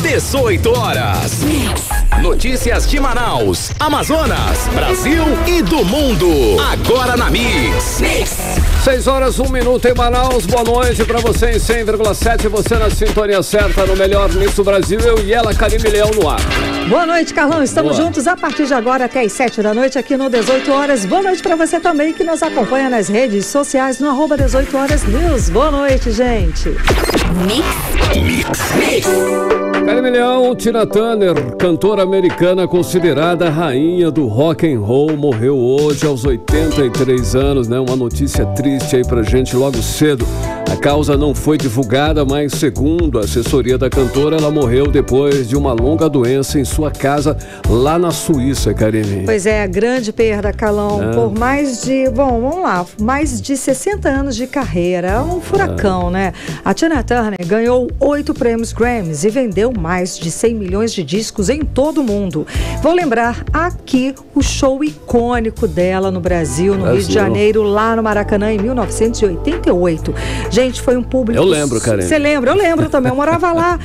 18 horas. Notícias de Manaus, Amazonas, Brasil e do mundo. Agora na Mix. 6 horas, 1 minuto em Manaus. Boa noite pra você em 100,7. Você na sintonia certa no melhor Mix do Brasil. Eu e ela, Karime Leão no ar. Boa noite, Carlão. Estamos juntos a partir de agora até as 7 da noite aqui no 18 horas. Boa noite pra você também que nos acompanha nas redes sociais no @18 horas news. Boa noite, gente. Mix. Karime Leão, Tina Turner, cantora americana considerada a rainha do rock and roll, morreu hoje aos 83 anos, né? Uma notícia triste aí pra gente logo cedo. A causa não foi divulgada, mas segundo a assessoria da cantora, ela morreu depois de uma longa doença em sua casa lá na Suíça, Karime. Pois é, grande perda, Carlão. Por mais de 60 anos de carreira, um furacão, né? A Tina Turner ganhou 8 prêmios Grammys e vendeu mais de 100 milhões de discos em todo o mundo. Vou lembrar aqui o show icônico dela no Brasil, no Rio de Janeiro, lá no Maracanã, em 1988. Gente, foi um público... Eu lembro, Karine. Você lembra? Eu lembro também. Eu morava lá,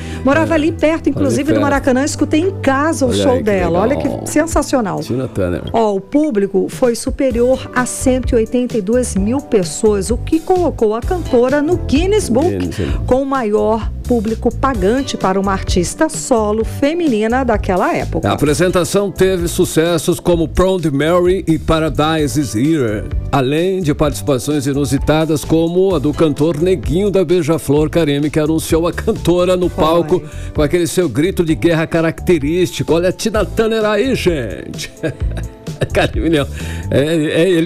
ali perto, inclusive do Maracanã. Escutei em casa o show dela. Olha que sensacional. Tina Turner. O público foi superior a 182 mil pessoas, o que colocou a cantora no Guinness Book com o maior público pagante para uma artista solo feminina daquela época. A apresentação teve sucessos como Proud Mary e Paradise is Here, além de participações inusitadas como a do cantor Neguinho da Beija-Flor, Karime, que anunciou a cantora no palco com aquele seu grito de guerra característico. Olha a Tina Turner aí, gente! Karime Leão.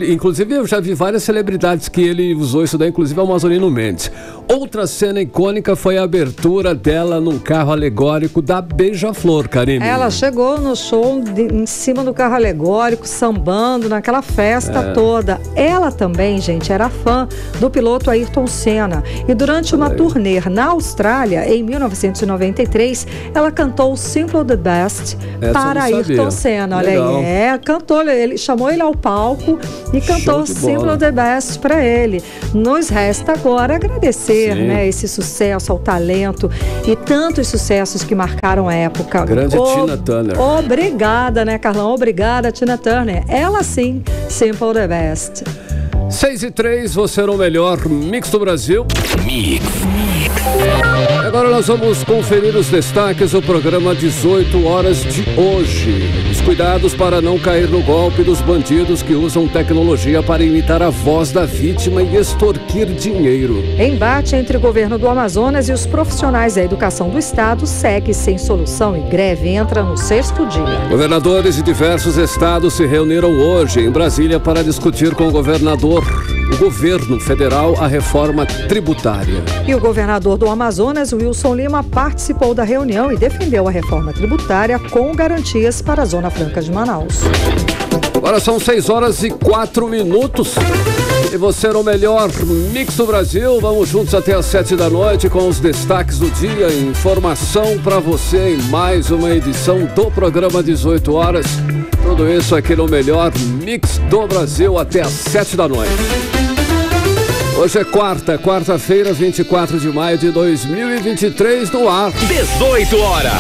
Inclusive, eu já vi várias celebridades que ele usou isso daí, inclusive o Amazonino Mendes. Outra cena icônica foi a abertura dela num carro alegórico da Beija-Flor, Karime. Ela chegou no show em cima do carro alegórico, sambando naquela festa toda. Ela também, gente, era fã do piloto Ayrton Senna. E durante uma turnê na Austrália, em 1993, ela cantou Simple the Best para Ayrton Senna. Olha aí, cantou. Ele chamou ele ao palco e cantou Simple the Best para ele. Nos resta agora agradecer, né, esse sucesso, ao talento e tantos sucessos que marcaram a época. Grande Tina Turner. Obrigada, né, Carlão? Obrigada, Tina Turner. Ela sim, Simple the Best. 6:03, você era o melhor Mix do Brasil. Mix. Agora nós vamos conferir os destaques do programa 18 horas de hoje. Os cuidados para não cair no golpe dos bandidos que usam tecnologia para imitar a voz da vítima e extorquir dinheiro. Embate entre o governo do Amazonas e os profissionais da educação do estado segue sem solução e greve entra no 6º dia. Governadores de diversos estados se reuniram hoje em Brasília para discutir com o governo federal, a reforma tributária. E o governador do Amazonas, Wilson Lima, participou da reunião e defendeu a reforma tributária com garantias para a Zona Franca de Manaus. Agora são 6 horas e 4 minutos. E você era o melhor Mix do Brasil. Vamos juntos até às 7 da noite com os destaques do dia. Informação para você em mais uma edição do programa 18 horas. Tudo isso aqui no melhor Mix do Brasil até às 7 da noite. Hoje é quarta-feira, 24 de maio de 2023, no ar. 18 horas.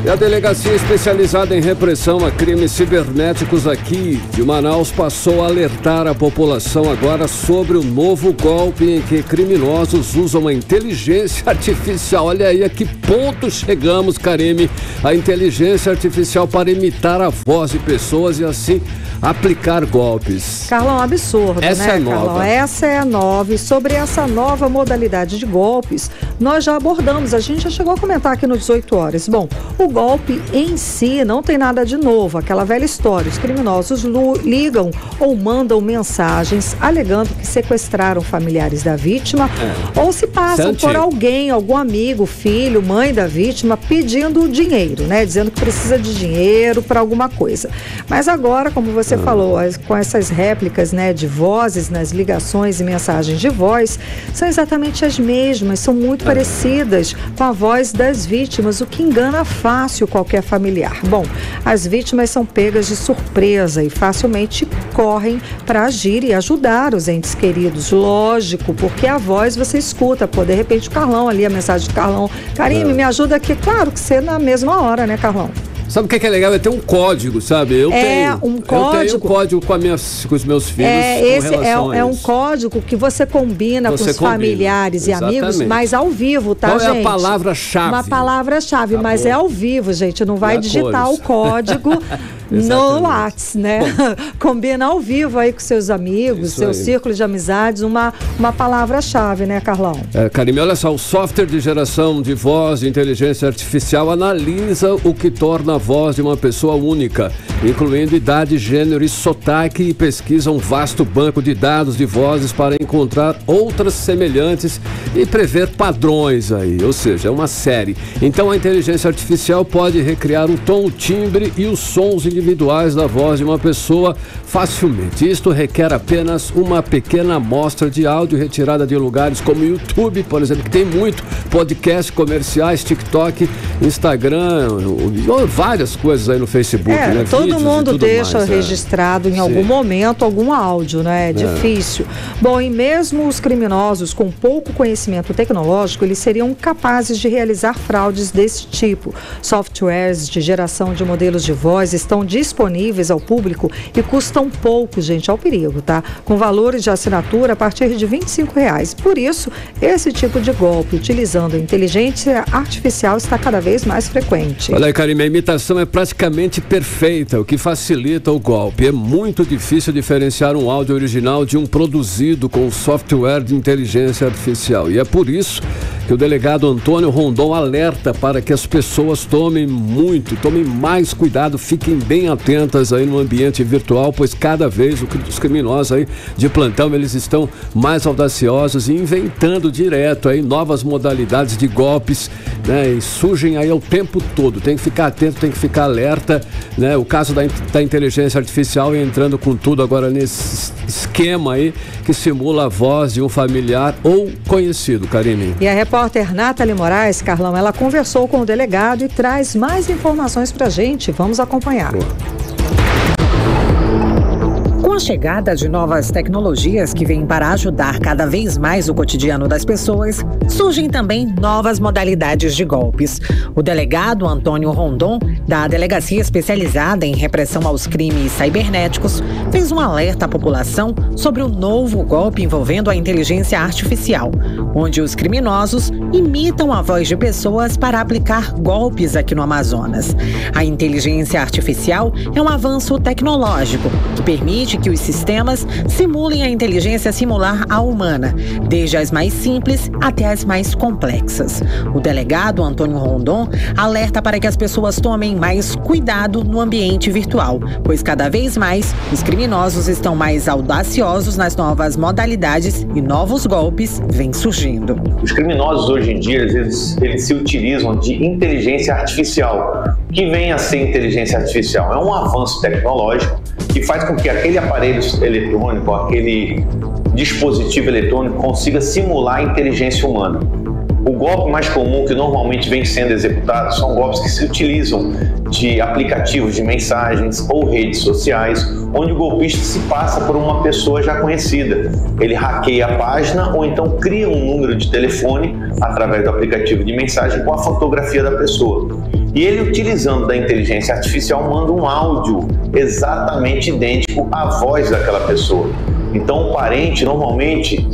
E a Delegacia Especializada em Repressão a Crimes Cibernéticos aqui de Manaus passou a alertar a população agora sobre o novo golpe em que criminosos usam a inteligência artificial. Olha aí a que ponto chegamos, Karime. A inteligência artificial para imitar a voz de pessoas e assim aplicar golpes. Carlão, absurdo, essa, né, é nova. Carlão? Essa é a nova. E sobre essa nova modalidade de golpes, nós já abordamos. A gente já chegou a comentar aqui no 18 horas. Bom, o golpe em si não tem nada de novo. Aquela velha história. Os criminosos ligam ou mandam mensagens alegando que sequestraram familiares da vítima ou se passam por alguém, algum amigo, filho, mãe da vítima, pedindo dinheiro, né? Dizendo que precisa de dinheiro para alguma coisa. Mas agora, como você falou, com essas réplicas, né, de vozes nas ligações e mensagens de voz, são exatamente as mesmas, são muito parecidas com a voz das vítimas, o que engana fácil. fácil qualquer familiar. Bom, as vítimas são pegas de surpresa e facilmente correm para agir e ajudar os entes queridos. Lógico, porque a voz você escuta, pô, de repente o Carlão ali, a mensagem do Carlão, Karime, me ajuda aqui. Claro que você na mesma hora, né, Carlão? Sabe o que é legal? É ter um código, sabe? Eu tenho um código com os meus filhos. Esse é um código que você combina com os familiares e amigos, mas ao vivo, tá, gente? Qual é a palavra-chave? Uma palavra-chave, mas é ao vivo, gente. Não vai digitar o código no WhatsApp, né? Combina ao vivo aí com seus amigos, seu círculo de amizades, uma palavra-chave, né, Carlão? Karime, olha só, o software de geração de voz de inteligência artificial analisa o que torna a voz de uma pessoa única, incluindo idade, gênero e sotaque, e pesquisa um vasto banco de dados de vozes para encontrar outras semelhantes e prever padrões aí, ou seja, é uma série. Então a inteligência artificial pode recriar o tom, o timbre e os sons individuais da voz de uma pessoa facilmente. Isto requer apenas uma pequena amostra de áudio retirada de lugares como YouTube, por exemplo, que tem muito, podcast comerciais, TikTok, Instagram, várias coisas aí no Facebook, né? Todo mundo deixa registrado em algum momento algum áudio, né? É difícil. Bom, e mesmo os criminosos com pouco conhecimento tecnológico, eles seriam capazes de realizar fraudes desse tipo. Softwares de geração de modelos de voz estão disponíveis ao público e custam pouco, gente, ao perigo, tá? Com valores de assinatura a partir de R$25. Por isso, esse tipo de golpe utilizando a inteligência artificial está cada vez mais frequente. Olha aí, Karime, a imitação é praticamente perfeita, o que facilita o golpe. É muito difícil diferenciar um áudio original de um produzido com software de inteligência artificial. E é por isso que o delegado Antônio Rondon alerta para que as pessoas tomem mais cuidado, fiquem bem atentas aí no ambiente virtual, pois cada vez os criminosos aí de plantão, eles estão mais audaciosos e inventando direto aí novas modalidades de golpes, né? E surgem aí o tempo todo. Tem que ficar atento, tem que ficar alerta, né? O caso da inteligência artificial entrando com tudo agora nesse esquema aí que simula a voz de um familiar ou conhecido, Karime. E a repórter Nathalie Moraes, Carlão, ela conversou com o delegado e traz mais informações pra gente. Vamos acompanhar. Com a chegada de novas tecnologias que vêm para ajudar cada vez mais o cotidiano das pessoas, surgem também novas modalidades de golpes. O delegado Antônio Rondon, da Delegacia Especializada em Repressão aos Crimes Cibernéticos, fez um alerta à população sobre o novo golpe envolvendo a inteligência artificial, onde os criminosos imitam a voz de pessoas para aplicar golpes aqui no Amazonas. A inteligência artificial é um avanço tecnológico que permite que os sistemas simulem a inteligência similar à humana, desde as mais simples até as mais complexas. O delegado Antônio Rondon alerta para que as pessoas tomem mais cuidado no ambiente virtual, pois cada vez mais os criminosos estão mais audaciosos nas novas modalidades e novos golpes vêm surgindo. Os criminosos hoje em dia, eles se utilizam de inteligência artificial. O que vem a ser inteligência artificial? É um avanço tecnológico que faz com que aquele aparelho eletrônico, aquele dispositivo eletrônico consiga simular a inteligência humana. O golpe mais comum que normalmente vem sendo executado são golpes que se utilizam de aplicativos de mensagens ou redes sociais, onde o golpista se passa por uma pessoa já conhecida. Ele hackeia a página ou então cria um número de telefone através do aplicativo de mensagem com a fotografia da pessoa. E ele, utilizando da inteligência artificial, manda um áudio exatamente idêntico à voz daquela pessoa. Então o parente normalmente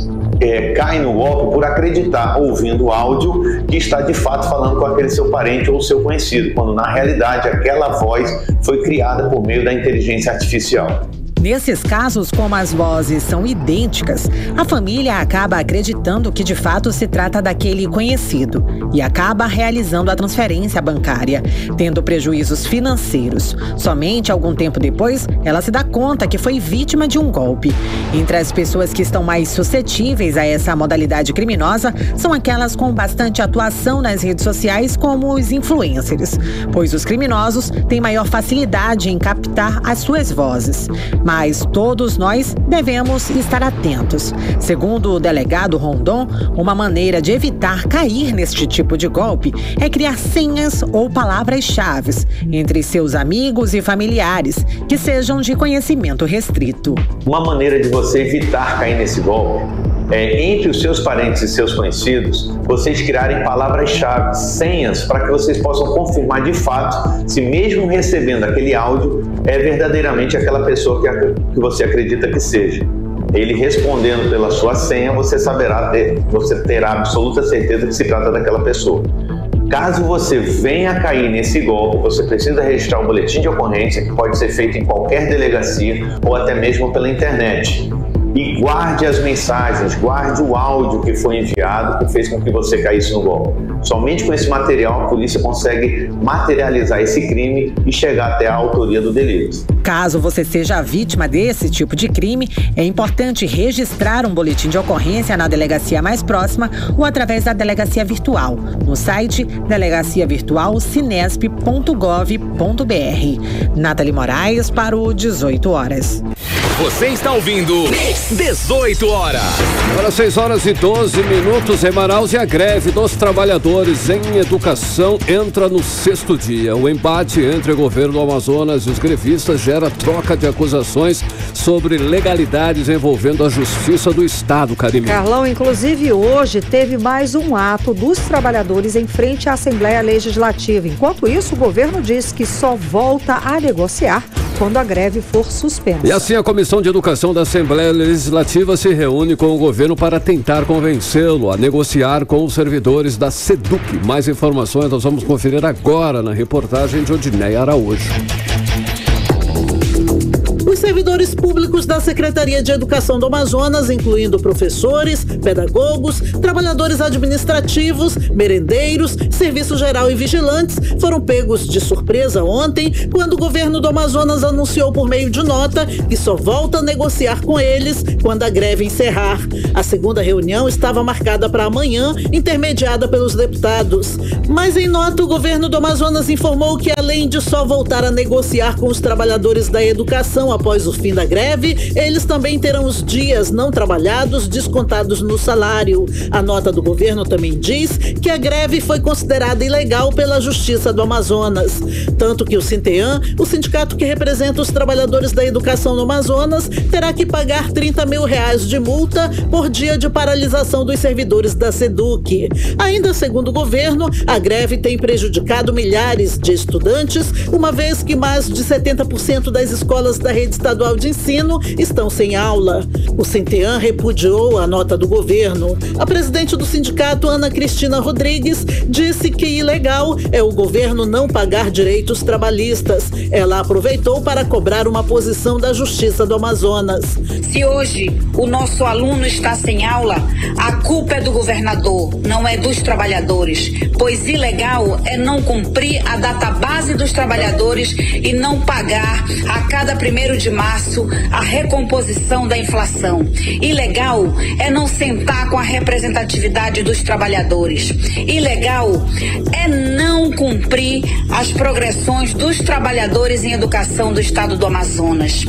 cai no golpe por acreditar, ouvindo o áudio, que está de fato falando com aquele seu parente ou seu conhecido, quando na realidade aquela voz foi criada por meio da inteligência artificial. Nesses casos, como as vozes são idênticas, a família acaba acreditando que de fato se trata daquele conhecido e acaba realizando a transferência bancária, tendo prejuízos financeiros. Somente algum tempo depois, ela se dá conta que foi vítima de um golpe. Entre as pessoas que estão mais suscetíveis a essa modalidade criminosa são aquelas com bastante atuação nas redes sociais, como os influencers, pois os criminosos têm maior facilidade em captar as suas vozes. mas todos nós devemos estar atentos. Segundo o delegado Rondon, uma maneira de evitar cair neste tipo de golpe é criar senhas ou palavras-chave entre seus amigos e familiares que sejam de conhecimento restrito. Uma maneira de você evitar cair nesse golpe é, entre os seus parentes e seus conhecidos, vocês criarem palavras-chave, senhas, para que vocês possam confirmar de fato se mesmo recebendo aquele áudio é verdadeiramente aquela pessoa que você acredita que seja. Ele respondendo pela sua senha, você terá absoluta certeza que se trata daquela pessoa. Caso você venha a cair nesse golpe, você precisa registrar um boletim de ocorrência, que pode ser feito em qualquer delegacia ou até mesmo pela internet. E guarde as mensagens, guarde o áudio que foi enviado, que fez com que você caísse no golpe. Somente com esse material a polícia consegue materializar esse crime e chegar até a autoria do delito. Caso você seja vítima desse tipo de crime, é importante registrar um boletim de ocorrência na delegacia mais próxima ou através da delegacia virtual, no site delegaciavirtual.cinesp.gov.br. Nathalie Moraes para o 18 horas. Você está ouvindo 18 horas. Agora 6 horas e 12 minutos em Manaus, e a greve dos trabalhadores em educação entra no 6º dia. O embate entre o governo do Amazonas e os grevistas gera troca de acusações sobre legalidades envolvendo a Justiça do Estado, Karime. Carlão, inclusive hoje teve mais um ato dos trabalhadores em frente à Assembleia Legislativa. Enquanto isso, o governo diz que só volta a negociar quando a greve for suspensa. E assim a Comissão de Educação da Assembleia Legislativa se reúne com o governo para tentar convencê-lo a negociar com os servidores da SEDUC. Mais informações nós vamos conferir agora na reportagem de Odineia Araújo. Os servidores públicos da Secretaria de Educação do Amazonas, incluindo professores, pedagogos, trabalhadores administrativos, merendeiros, serviço geral e vigilantes, foram pegos de surpresa ontem, quando o governo do Amazonas anunciou por meio de nota que só volta a negociar com eles quando a greve encerrar. A segunda reunião estava marcada para amanhã, intermediada pelos deputados. Mas em nota, o governo do Amazonas informou que, além de só voltar a negociar com os trabalhadores da educação após o fim da greve, eles também terão os dias não trabalhados descontados no salário. A nota do governo também diz que a greve foi considerada ilegal pela Justiça do Amazonas. Tanto que o Sintean, o sindicato que representa os trabalhadores da educação no Amazonas, terá que pagar R$30 mil de multa por dia de paralisação dos servidores da SEDUC. Ainda segundo o governo, a greve tem prejudicado milhares de estudantes, uma vez que mais de 70% das escolas da rede estadual de ensino estão sem aula. O Sintean repudiou a nota do governo. A presidente do sindicato, Ana Cristina Rodrigues, disse que ilegal é o governo não pagar direitos trabalhistas. Ela aproveitou para cobrar uma posição da Justiça do Amazonas. Se hoje o nosso aluno está sem aula, a culpa é do governador, não é dos trabalhadores, pois ilegal é não cumprir a database dos trabalhadores e não pagar a cada 1º de março a recomposição da inflação. Ilegal é não sentar com a representatividade dos trabalhadores. Ilegal é não cumprir as progressões dos trabalhadores em educação do estado do Amazonas.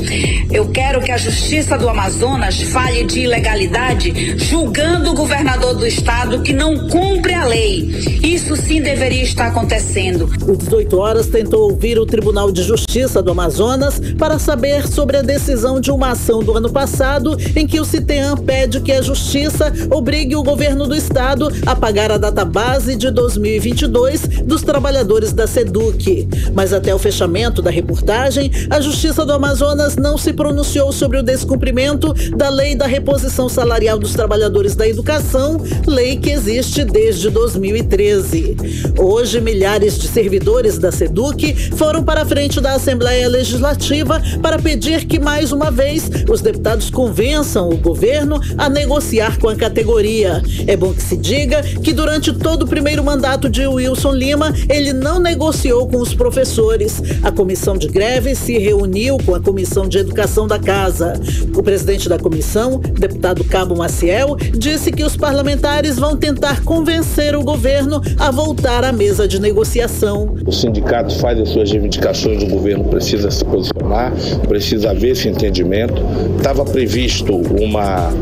Eu quero que a Justiça do Amazonas fale de ilegalidade julgando o governador do estado que não cumpre a lei. Isso sim deveria estar acontecendo. O 18 horas tentou ouvir o Tribunal de Justiça do Amazonas para saber sobre a decisão de uma ação do ano passado em que o Sintean pede que a Justiça obrigue o governo do estado a pagar a database de 2022 dos trabalhadores da SEDUC. Mas até o fechamento da reportagem, a Justiça do Amazonas não se pronunciou sobre o descumprimento da Lei da Reposição Salarial dos Trabalhadores da Educação, lei que existe desde 2013. Hoje, milhares de servidores da SEDUC foram para a frente da Assembleia Legislativa para pedir que, mais uma vez, os deputados convençam o governo a negociar com a categoria. É bom que se diga que, durante todo o primeiro mandato de Wilson Lima, ele não negociou com os professores. A comissão de greve se reuniu com a Comissão de Educação da Casa. O presidente da comissão, deputado Cabo Maciel, disse que os parlamentares vão tentar convencer o governo a voltar à mesa de negociação. O sindicato faz as suas reivindicações, o governo precisa se posicionar, precisa ver esse entendimento. Estava previsto uma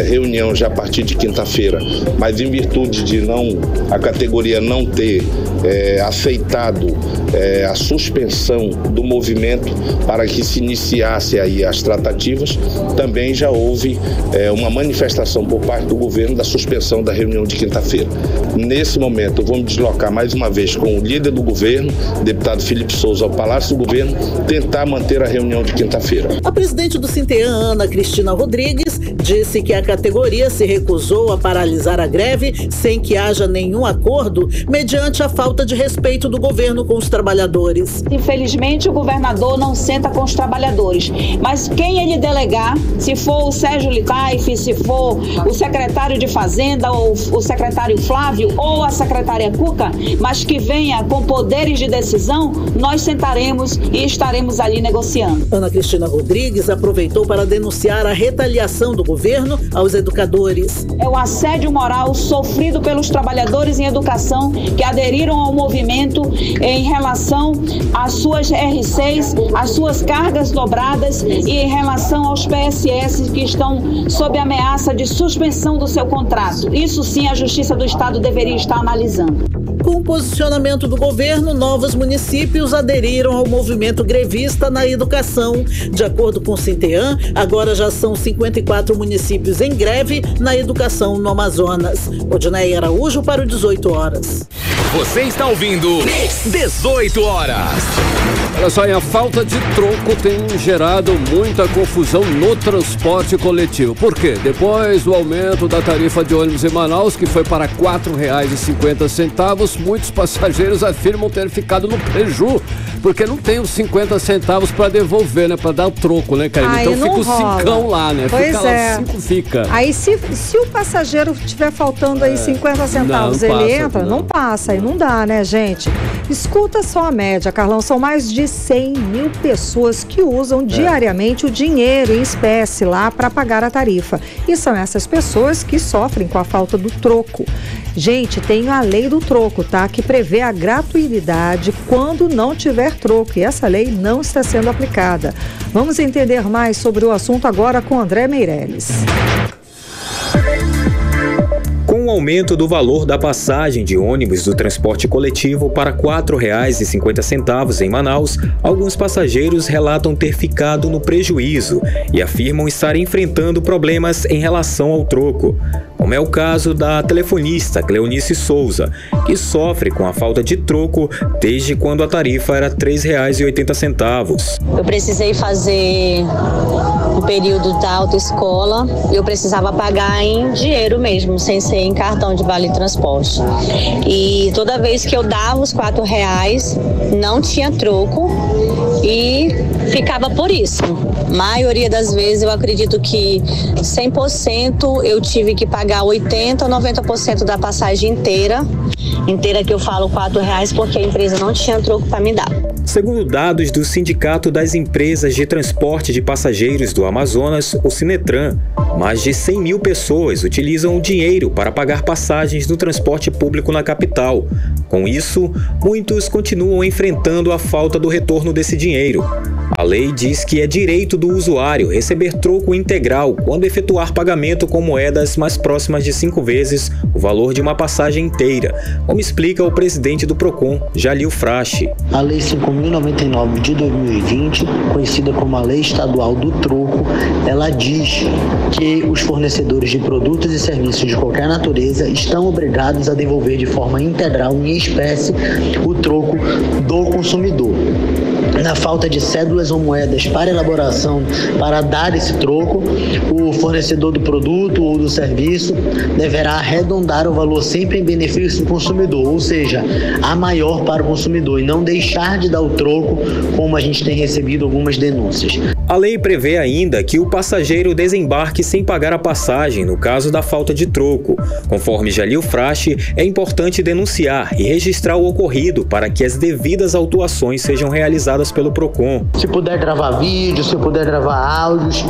reunião já a partir de quinta-feira, mas em virtude de a categoria não ter aceitado a suspensão do movimento para que se iniciasse aí as tratativas, também já houve uma manifestação por parte do governo da suspensão da reunião de quinta-feira. Nesse momento, eu vou me deslocar mais uma vez com o líder do governo, deputado Felipe Souza, ao Palácio do Governo, tentar manter a reunião de quinta-feira. A presidente do Sinteã, Ana Cristina Rodrigues, disse que a categoria se recusou a paralisar a greve sem que haja nenhum acordo, mediante a falta de respeito do governo com os trabalhadores. Infelizmente, o governador não senta com os trabalhadores, mas quem ele delegar, se for o Sérgio Litaif, se for o secretário de Fazenda, ou o secretário Flávio, ou a secretária Cuca, mas que venha com poderes de decisão, nós sentaremos e estaremos ali negociando. Ana Cristina Rodrigues aproveitou para denunciar a retaliação do governo aos educadores. É o assédio moral sofrido pelos trabalhadores em educação que aderiram ao movimento em relação às suas R6, às suas cargas dobradas e em relação aos PSS que estão sob ameaça de suspensão do seu contrato. Isso sim a Justiça do Estado deveria estar analisando. Com o posicionamento do governo, novos municípios aderiram ao movimento grevista na educação. De acordo com o Sinteã, agora já são 54 municípios em greve na educação no Amazonas. Odinei Araújo para o 18 horas. Você está ouvindo 18 horas. Olha só, a falta de troco tem gerado muita confusão no transporte coletivo. Por quê? Depois do aumento da tarifa de ônibus em Manaus, que foi para R$ 4,50, muitos passageiros afirmam ter ficado no preju, porque não tem os 50 centavos para devolver, né? Para dar o troco, né, Karine? Então fica o cincão lá, né? Pois fica lá, 5 fica. Aí se o passageiro tiver faltando aí 50 centavos, não ele passa, entra? Não passa, aí não dá, né, gente? Escuta só a média, Carlão, são mais de 100 mil pessoas que usam diariamente o dinheiro em espécie lá para pagar a tarifa. E são essas pessoas que sofrem com a falta do troco. Gente, tem a lei do troco, tá? Que prevê a gratuidade quando não tiver troco. E essa lei não está sendo aplicada. Vamos entender mais sobre o assunto agora com André Meirelles. Com o aumento do valor da passagem de ônibus do transporte coletivo para R$ 4,50 em Manaus, alguns passageiros relatam ter ficado no prejuízo e afirmam estar enfrentando problemas em relação ao troco, como é o caso da telefonista Cleonice Souza, que sofre com a falta de troco desde quando a tarifa era R$ 3,80. Eu precisei fazer um período da autoescola e eu precisava pagar em dinheiro mesmo, sem ser em cartão de vale transporte. E toda vez que eu dava os R$ 4,00, não tinha troco e ficava por isso. Maioria das vezes eu acredito que 100% eu tive que pagar 80% ou 90% da passagem inteira que eu falo R$ 4,00 porque a empresa não tinha troco para me dar. Segundo dados do Sindicato das Empresas de Transporte de Passageiros do Amazonas, o Sinetran, mais de 100 mil pessoas utilizam o dinheiro para pagar passagens no transporte público na capital. Com isso, muitos continuam enfrentando a falta do retorno desse dinheiro. A lei diz que é direito do usuário receber troco integral quando efetuar pagamento com moedas mais próximas de 5 vezes o valor de uma passagem inteira, como explica o presidente do Procon, Jalil Frache. A Lei 5.099 de 2020, conhecida como a Lei Estadual do Troco, ela diz que os fornecedores de produtos e serviços de qualquer natureza estão obrigados a devolver de forma integral, em espécie, o troco do consumidor. Na falta de cédulas ou moedas para elaboração, para dar esse troco, o fornecedor do produto ou do serviço deverá arredondar o valor sempre em benefício do consumidor, ou seja, a maior para o consumidor, e não deixar de dar o troco, como a gente tem recebido algumas denúncias. A lei prevê ainda que o passageiro desembarque sem pagar a passagem no caso da falta de troco. Conforme Jalil Frache, é importante denunciar e registrar o ocorrido para que as devidas autuações sejam realizadas solicitadas pelo PROCON. Se puder gravar vídeos, se puder gravar áudios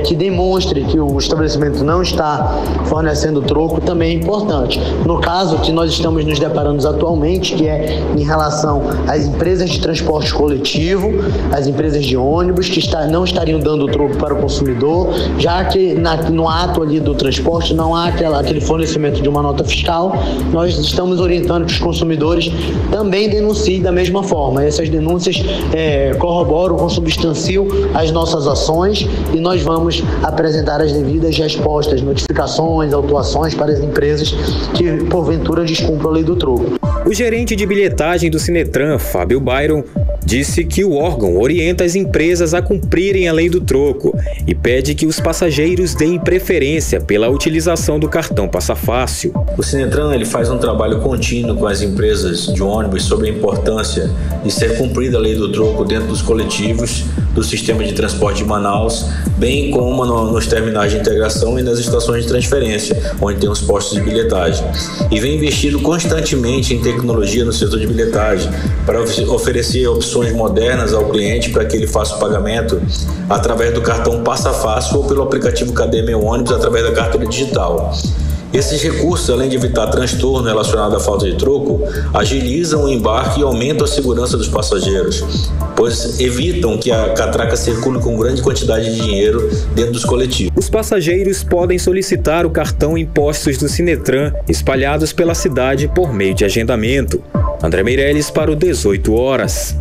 que demonstre que o estabelecimento não está fornecendo troco, também é importante. No caso que nós estamos nos deparando atualmente, que é em relação às empresas de transporte coletivo, as empresas de ônibus, que não estariam dando troco para o consumidor, já que no ato ali do transporte não há aquele fornecimento de uma nota fiscal, nós estamos orientando que os consumidores também denunciem da mesma forma. Essas denúncias corroboram, consubstanciam as nossas ações e nós vamos apresentar as devidas respostas, notificações, autuações para as empresas que porventura descumpram a lei do troco. O gerente de bilhetagem do Sinetran, Fábio Byron, disse que o órgão orienta as empresas a cumprirem a lei do troco e pede que os passageiros deem preferência pela utilização do cartão Passa Fácil. O Sinetran ele faz um trabalho contínuo com as empresas de ônibus sobre a importância de ser cumprida a lei do troco dentro dos coletivos do sistema de transporte de Manaus, bem como nos terminais de integração e nas estações de transferência, onde tem os postos de bilhetagem. E vem investindo constantemente em tecnologia no setor de bilhetagem para oferecer opções modernas ao cliente para que ele faça o pagamento através do cartão Passa Fácil ou pelo aplicativo Cadê Meu Ônibus através da carteira digital. Esses recursos, além de evitar transtorno relacionado à falta de troco, agilizam o embarque e aumentam a segurança dos passageiros, pois evitam que a catraca circule com grande quantidade de dinheiro dentro dos coletivos. Os passageiros podem solicitar o cartão em postos do Sinetran espalhados pela cidade por meio de agendamento. André Meirelles para o 18 Horas.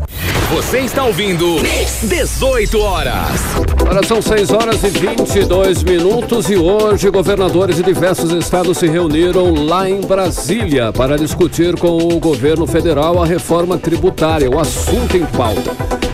Você está ouvindo 18 Horas. Agora são 6 horas e 22 minutos e hoje governadores de diversos estados se reuniram lá em Brasília para discutir com o governo federal a reforma tributária, o assunto em pauta.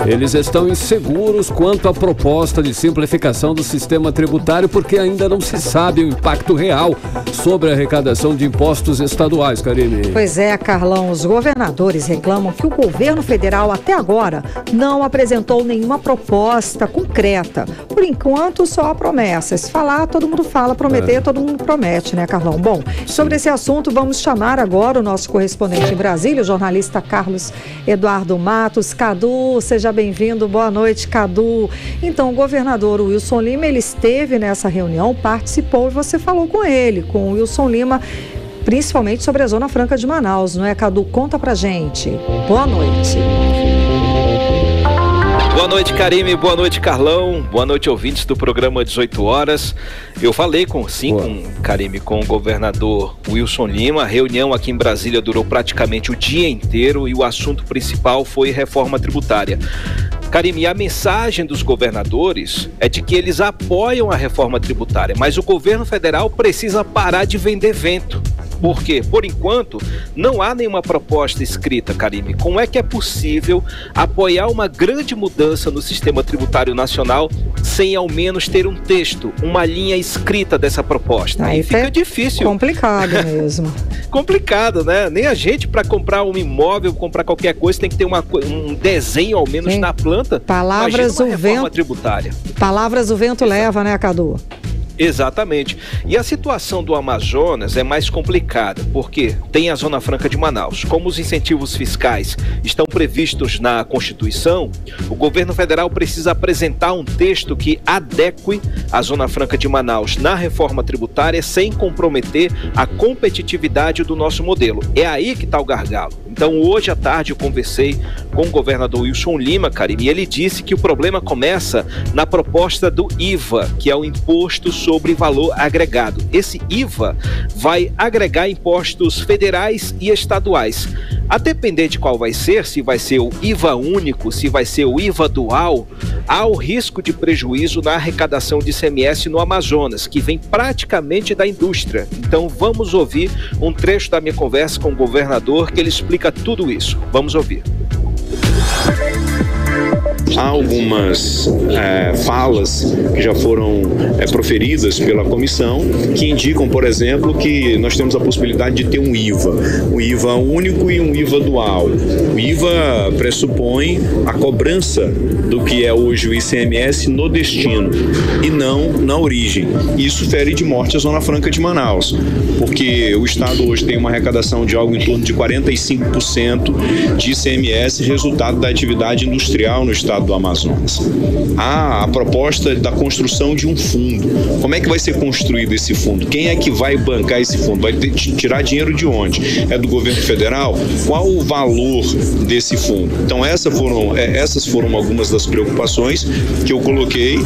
Eles estão inseguros quanto à proposta de simplificação do sistema tributário porque ainda não se sabe o impacto real sobre a arrecadação de impostos estaduais, Karine. Pois é, Carlão, os governadores reclamam que o governo federal até agora não apresentou nenhuma proposta concreta. Por enquanto, só promessas. Falar, todo mundo fala, prometer, todo mundo promete, né, Carlão? Bom, sobre esse assunto, vamos chamar agora o nosso correspondente em Brasília, o jornalista Carlos Eduardo Matos. Cadu, seja bem-vindo. Boa noite, Cadu. Então, o governador Wilson Lima, ele esteve nessa reunião, participou e você falou com ele, com o Wilson Lima, principalmente sobre a Zona Franca de Manaus, não é, Cadu? Conta pra gente. Boa noite. Boa noite, Karime. Boa noite, Carlão. Boa noite, ouvintes do programa 18 Horas. Eu falei com Karime, com o governador Wilson Lima. A reunião aqui em Brasília durou praticamente o dia inteiro e o assunto principal foi reforma tributária. Karime, a mensagem dos governadores é de que eles apoiam a reforma tributária, mas o governo federal precisa parar de vender vento. Por quê? Por enquanto, não há nenhuma proposta escrita, Karime. Como é que é possível apoiar uma grande mudança no sistema tributário nacional sem ao menos ter um texto, uma linha escrita dessa proposta? Aí fica difícil. Complicado mesmo. Complicado, né? Nem a gente, para comprar um imóvel, comprar qualquer coisa, tem que ter um desenho ao menos na planta. Palavras o vento tributária. Palavras o vento leva, né, Cadu? Exatamente. E a situação do Amazonas é mais complicada, porque tem a Zona Franca de Manaus. Como os incentivos fiscais estão previstos na Constituição, o governo federal precisa apresentar um texto que adeque a Zona Franca de Manaus na reforma tributária sem comprometer a competitividade do nosso modelo. É aí que está o gargalo. Então, hoje à tarde eu conversei com o governador Wilson Lima, Karime, e ele disse que o problema começa na proposta do IVA, que é o Imposto sobre Valor Agregado. Esse IVA vai agregar impostos federais e estaduais. A depender de qual vai ser, se vai ser o IVA único, se vai ser o IVA dual, há o risco de prejuízo na arrecadação de ICMS no Amazonas, que vem praticamente da indústria. Então vamos ouvir um trecho da minha conversa com o governador, que ele explica tudo isso. Vamos ouvir. Há algumas falas que já foram proferidas pela comissão que indicam, por exemplo, que nós temos a possibilidade de ter um IVA único e um IVA dual. O IVA pressupõe a cobrança do que é hoje o ICMS no destino e não na origem. Isso fere de morte a Zona Franca de Manaus, porque o Estado hoje tem uma arrecadação de algo em torno de 45% de ICMS, resultado da atividade industrial no estado do Amazonas. Há a proposta da construção de um fundo. Como é que vai ser construído esse fundo? Quem é que vai bancar esse fundo? Vai ter que tirar dinheiro de onde? É do governo federal? Qual o valor desse fundo? Então essas foram algumas das preocupações que eu coloquei.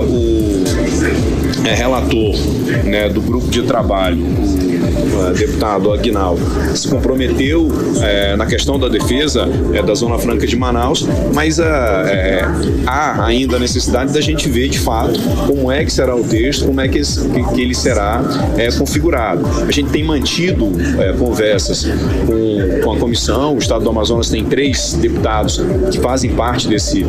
O relator, né, do grupo de trabalho, o deputado Aguinaldo, se comprometeu na questão da defesa da Zona Franca de Manaus, mas há ainda a necessidade da gente ver de fato como é que será o texto, como é que ele será configurado. A gente tem mantido conversas com a comissão. O Estado do Amazonas tem 3 deputados que fazem parte desse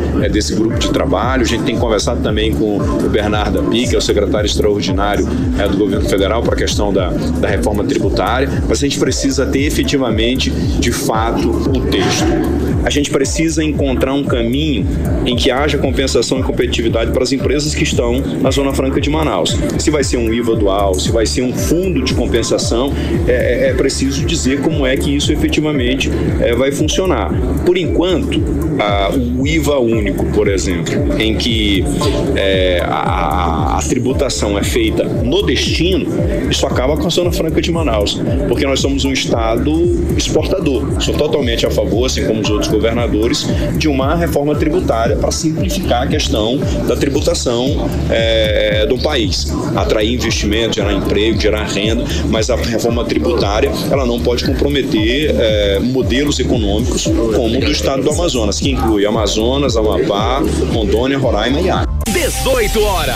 grupo de trabalho. A gente tem conversado também com o Bernardo Api, que é o secretário extraordinário do governo federal para a questão da reforma tributária, mas a gente precisa ter efetivamente, de fato, o texto. A gente precisa encontrar um caminho em que haja compensação e competitividade para as empresas que estão na Zona Franca de Manaus. Se vai ser um IVA dual, se vai ser um fundo de compensação, é preciso dizer como é que isso efetivamente vai funcionar. Por enquanto, o IVA único, por exemplo, em que a tributação é feita no destino, isso acaba com a Zona Franca de Manaus, porque nós somos um estado exportador. Sou totalmente a favor, assim como os outros governadores, de uma reforma tributária para simplificar a questão da tributação do país, atrair investimento, gerar emprego, gerar renda, mas a reforma tributária ela não pode comprometer modelos econômicos como o do estado do Amazonas, que inclui Amazonas, Amapá, Rondônia, Roraima e Acre. 18 horas.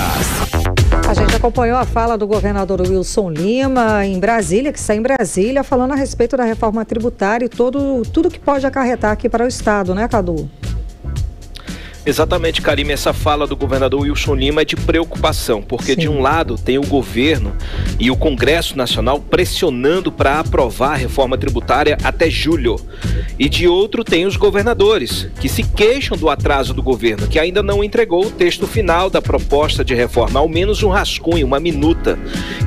A gente acompanhou a fala do governador Wilson Lima em Brasília, que está em Brasília, falando a respeito da reforma tributária e tudo que pode acarretar aqui para o estado, né, Cadu? Exatamente, Karime, essa fala do governador Wilson Lima é de preocupação, porque de um lado tem o governo e o Congresso Nacional pressionando para aprovar a reforma tributária até julho, e de outro tem os governadores, que se queixam do atraso do governo, que ainda não entregou o texto final da proposta de reforma, ao menos um rascunho, uma minuta.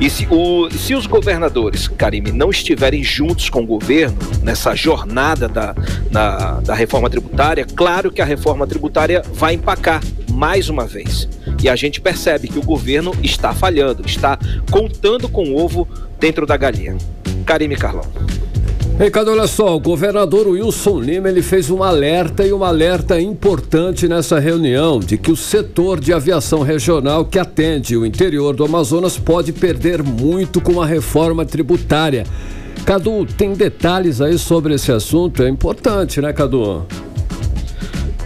E se os governadores, Karime, não estiverem juntos com o governo nessa jornada da reforma tributária, claro que a reforma tributária vai empacar mais uma vez. E a gente percebe que o governo está falhando, está contando com o ovo dentro da galinha. Karime, Carlão. Ricardo, olha só, o governador Wilson Lima, ele fez um alerta importante nessa reunião, de que o setor de aviação regional que atende o interior do Amazonas pode perder muito com a reforma tributária. Cadu, tem detalhes aí sobre esse assunto? É importante, né, Cadu?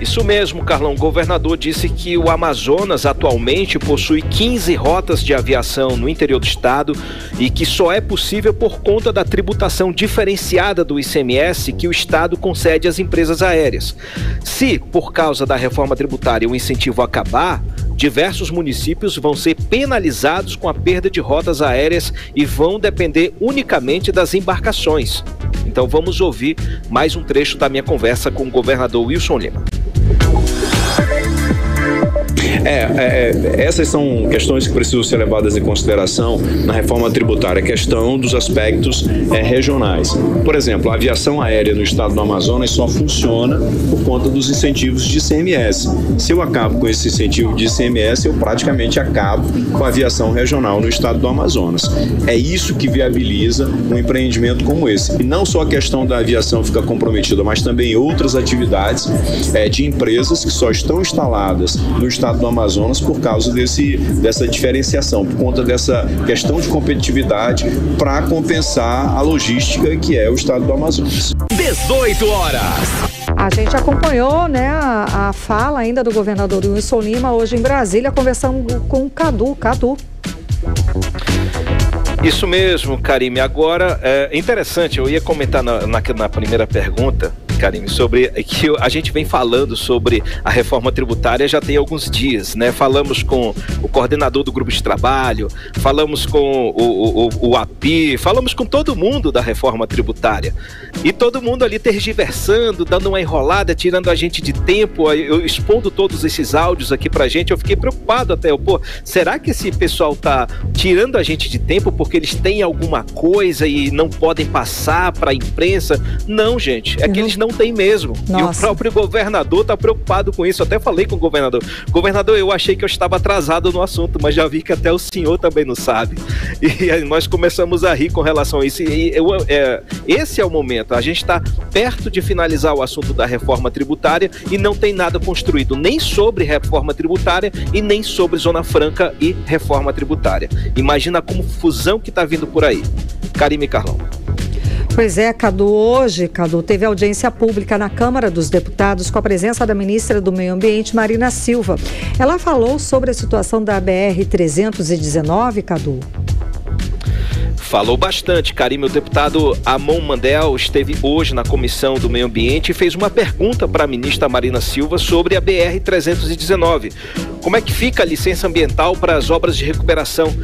Isso mesmo, Carlão. O governador disse que o Amazonas atualmente possui 15 rotas de aviação no interior do estado e que só é possível por conta da tributação diferenciada do ICMS que o estado concede às empresas aéreas. Se, por causa da reforma tributária, o incentivo acabar, diversos municípios vão ser penalizados com a perda de rotas aéreas e vão depender unicamente das embarcações. Então vamos ouvir mais um trecho da minha conversa com o governador Wilson Lima. Essas são questões que precisam ser levadas em consideração na reforma tributária, a questão dos aspectos regionais. Por exemplo, a aviação aérea no estado do Amazonas só funciona por conta dos incentivos de ICMS. Se eu acabo com esse incentivo de ICMS, eu praticamente acabo com a aviação regional no estado do Amazonas. É isso que viabiliza um empreendimento como esse. E não só a questão da aviação fica comprometida, mas também outras atividades de empresas que só estão instaladas no estado do Amazonas por causa dessa diferenciação, por conta dessa questão de competitividade para compensar a logística que é o estado do Amazonas. 18 horas. A gente acompanhou, né, a fala ainda do governador Wilson Lima hoje em Brasília, conversando com o Cadu. Isso mesmo, Karime. Agora, é interessante, eu ia comentar na primeira pergunta, Karime, sobre que a gente vem falando sobre a reforma tributária já tem alguns dias, né? Falamos com o coordenador do grupo de trabalho, falamos com o API, falamos com todo mundo da reforma tributária. E todo mundo ali tergiversando, dando uma enrolada, tirando a gente de tempo. Eu expondo todos esses áudios aqui pra gente, eu fiquei preocupado até. Será que esse pessoal tá tirando a gente de tempo porque eles têm alguma coisa e não podem passar pra imprensa? Não, gente, é que eles não têm mesmo. Nossa. E o próprio governador tá preocupado com isso. Eu até falei com o governador. Governador, eu achei que eu estava atrasado no assunto, mas já vi que até o senhor também não sabe. E aí nós começamos a rir com relação a isso. Esse é o momento. A gente está perto de finalizar o assunto da reforma tributária e não tem nada construído nem sobre reforma tributária e nem sobre Zona Franca e reforma tributária. Imagina a confusão que está vindo por aí. Karime e Carlão. Pois é, Cadu, hoje, teve audiência pública na Câmara dos Deputados com a presença da ministra do Meio Ambiente, Marina Silva. Ela falou sobre a situação da BR-319, Cadu. Falou bastante, Karime. O deputado Amon Mandel esteve hoje na Comissão do Meio Ambiente e fez uma pergunta para a ministra Marina Silva sobre a BR-319. Como é que fica a licença ambiental para as obras de recuperação?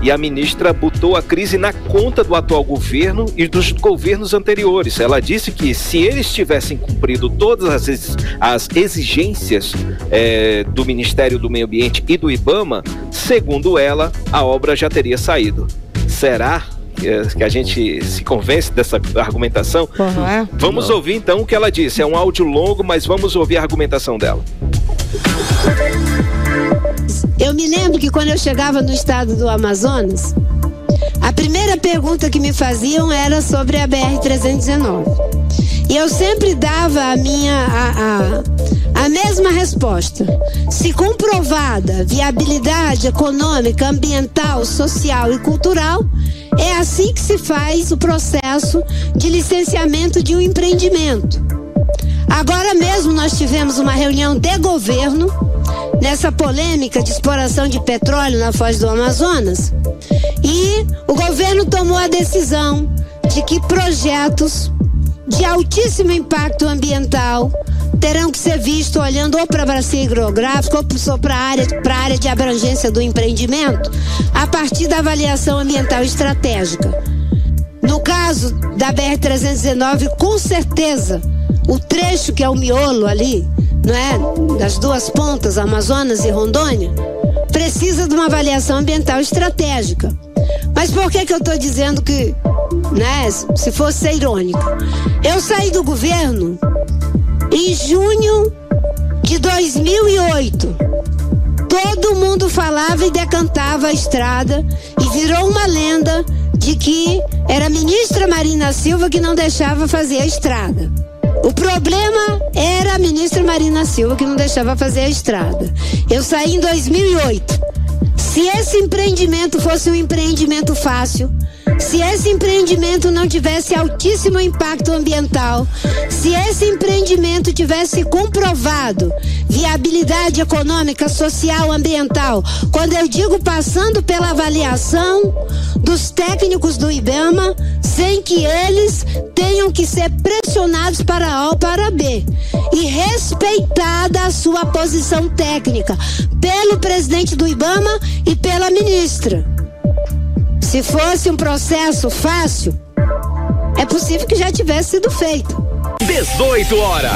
E a ministra botou a crise na conta do atual governo e dos governos anteriores. Ela disse que se eles tivessem cumprido todas as exigências do Ministério do Meio Ambiente e do IBAMA, segundo ela, a obra já teria saído. Será que a gente se convence dessa argumentação? Vamos ouvir então o que ela disse. É um áudio longo, mas vamos ouvir a argumentação dela. Eu me lembro que quando eu chegava no estado do Amazonas, a primeira pergunta que me faziam era sobre a BR-319. E eu sempre dava a mesma resposta. Se comprovada viabilidade econômica, ambiental, social e cultural, é assim que se faz o processo de licenciamento de um empreendimento. Agora mesmo nós tivemos uma reunião de governo nessa polêmica de exploração de petróleo na Foz do Amazonas, e o governo tomou a decisão de que projetos de altíssimo impacto ambiental terão que ser vistos olhando ou para a bacia hidrográfica ou para a área de abrangência do empreendimento a partir da avaliação ambiental estratégica. No caso da BR-319, com certeza, o trecho que é o miolo ali, não é, das duas pontas, Amazonas e Rondônia, precisa de uma avaliação ambiental estratégica. Mas por que eu estou dizendo que, né, se fosse ser irônico? Eu saí do governo em junho de 2008. Todo mundo falava e decantava a estrada e virou uma lenda de que era a ministra Marina Silva que não deixava fazer a estrada. O problema era a ministra Marina Silva que não deixava fazer a estrada. Eu saí em 2008. Se esse empreendimento fosse um empreendimento fácil, se esse empreendimento não tivesse altíssimo impacto ambiental, se esse empreendimento tivesse comprovado viabilidade econômica, social, ambiental, quando eu digo passando pela avaliação dos técnicos do IBAMA, sem que eles tenham que ser pressionados para A ou para B, e respeitada a sua posição técnica pelo presidente do IBAMA e pela ministra. Se fosse um processo fácil, é possível que já tivesse sido feito. 18 horas.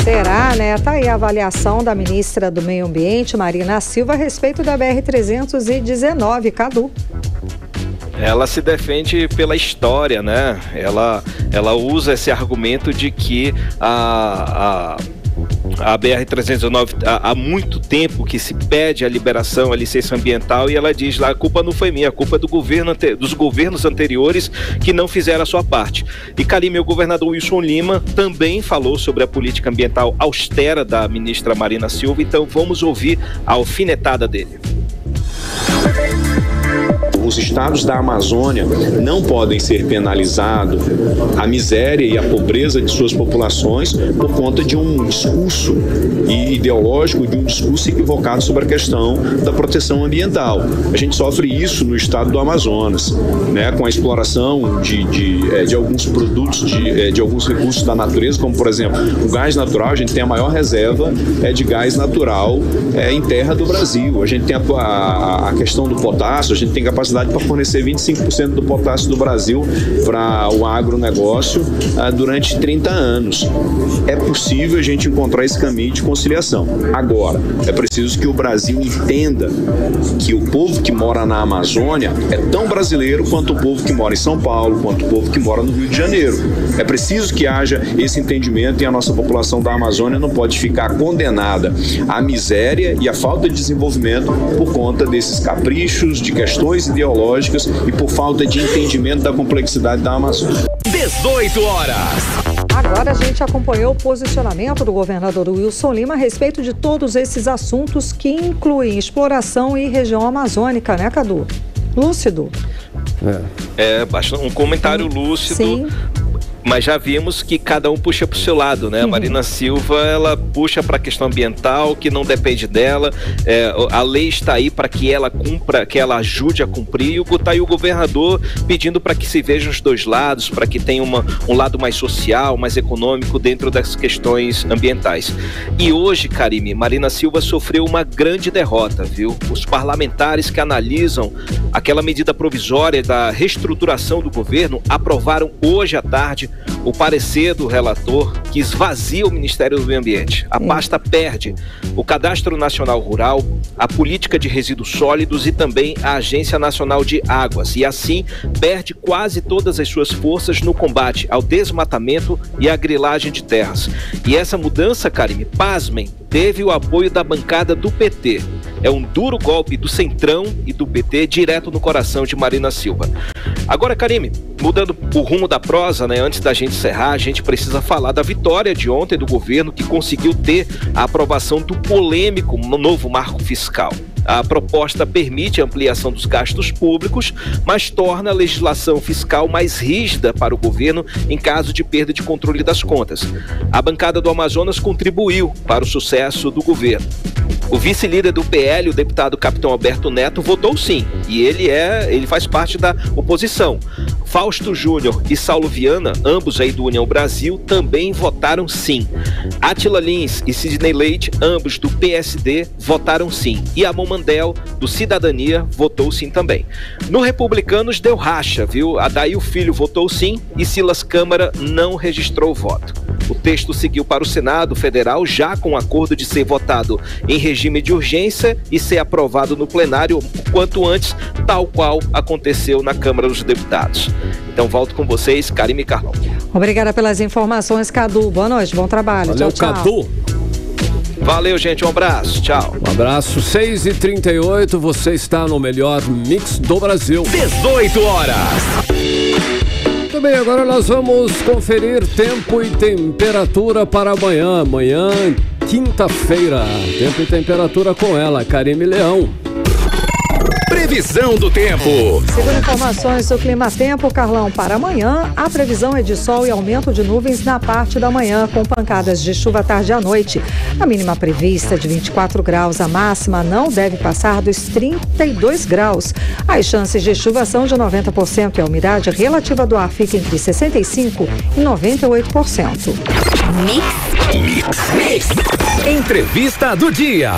Será, né? Tá aí a avaliação da ministra do Meio Ambiente, Marina Silva, a respeito da BR-319, Cadu. Ela se defende pela história, né? Ela usa esse argumento de que a BR-319 há muito tempo que se pede a liberação, a licença ambiental, e ela diz lá, a culpa não foi minha, a culpa é dos governos anteriores que não fizeram a sua parte. E Karime, o governador Wilson Lima também falou sobre a política ambiental austera da ministra Marina Silva, então vamos ouvir a alfinetada dele. O os estados da Amazônia não podem ser penalizados, a miséria e a pobreza de suas populações por conta de um discurso ideológico, de um discurso equivocado sobre a questão da proteção ambiental. A gente sofre isso no estado do Amazonas, né, com a exploração de alguns produtos, de alguns recursos da natureza, como por exemplo o gás natural. A gente tem a maior reserva de gás natural em terra do Brasil. A gente tem a questão do potássio, a gente tem capacidade para fornecer 25% do potássio do Brasil para o agronegócio durante 30 anos. É possível a gente encontrar esse caminho de conciliação. Agora, é preciso que o Brasil entenda que o povo que mora na Amazônia é tão brasileiro quanto o povo que mora em São Paulo, quanto o povo que mora no Rio de Janeiro. É preciso que haja esse entendimento, e a nossa população da Amazônia não pode ficar condenada à miséria e à falta de desenvolvimento por conta desses caprichos, de questões ideológicas e por falta de entendimento da complexidade da Amazônia. 18 horas. Agora a gente acompanhou o posicionamento do governador Wilson Lima a respeito de todos esses assuntos que incluem exploração e região amazônica, né, Cadu? Lúcido. Um comentário lúcido. Sim. Mas já vimos que cada um puxa para o seu lado, né? A Marina Silva, ela puxa para a questão ambiental, que não depende dela. A lei está aí para que ela cumpra, que ela ajude a cumprir. E está aí o governador pedindo para que se vejam os dois lados, para que tenha um lado mais social, mais econômico dentro das questões ambientais. E hoje, Karime, Marina Silva sofreu uma grande derrota, viu? Os parlamentares que analisam aquela medida provisória da reestruturação do governo aprovaram hoje à tarde o parecer do relator que esvazia o Ministério do Meio Ambiente. A pasta perde o Cadastro Nacional Rural, a Política de Resíduos Sólidos e também a Agência Nacional de Águas. E assim perde quase todas as suas forças no combate ao desmatamento e à grilagem de terras. E essa mudança, Karime, pasmem, teve o apoio da bancada do PT. É um duro golpe do Centrão e do PT direto no coração de Marina Silva. Agora, Karime, mudando o rumo da prosa, né, antes da gente encerrar, a gente precisa falar da vitória de ontem do governo, que conseguiu ter a aprovação do polêmico novo marco fiscal. A proposta permite a ampliação dos gastos públicos, mas torna a legislação fiscal mais rígida para o governo em caso de perda de controle das contas. A bancada do Amazonas contribuiu para o sucesso do governo. O vice-líder do PL, o deputado Capitão Alberto Neto, votou sim, e ele faz parte da oposição. Fausto Júnior e Saulo Viana, ambos aí do União Brasil, também votaram sim. Átila Lins e Sidney Leite, ambos do PSD, votaram sim. E Amon Mandel, do Cidadania, votou sim também. No Republicanos deu racha, viu? Adail Filho votou sim e Silas Câmara não registrou o voto. O texto seguiu para o Senado Federal já com o acordo de ser votado em regime de urgência e ser aprovado no plenário o quanto antes, tal qual aconteceu na Câmara dos Deputados. Então volto com vocês, Karime e Carlão. Obrigada pelas informações, Cadu. Boa noite, bom trabalho. Valeu, tchau, tchau. Cadu. Valeu, gente, um abraço, tchau. Um abraço, 6h38, você está no melhor mix do Brasil. 18 horas. Muito bem, agora nós vamos conferir tempo e temperatura para amanhã. Amanhã, quinta-feira, tempo e temperatura com ela, Karime Leão. Previsão do tempo. Segundo informações do Clima Tempo, Carlão, para amanhã, a previsão é de sol e aumento de nuvens na parte da manhã, com pancadas de chuva à tarde e à noite. A mínima prevista de 24 graus, a máxima não deve passar dos 32 graus. As chances de chuva são de 90% e a umidade relativa do ar fica entre 65% e 98%. Mix. Entrevista do dia.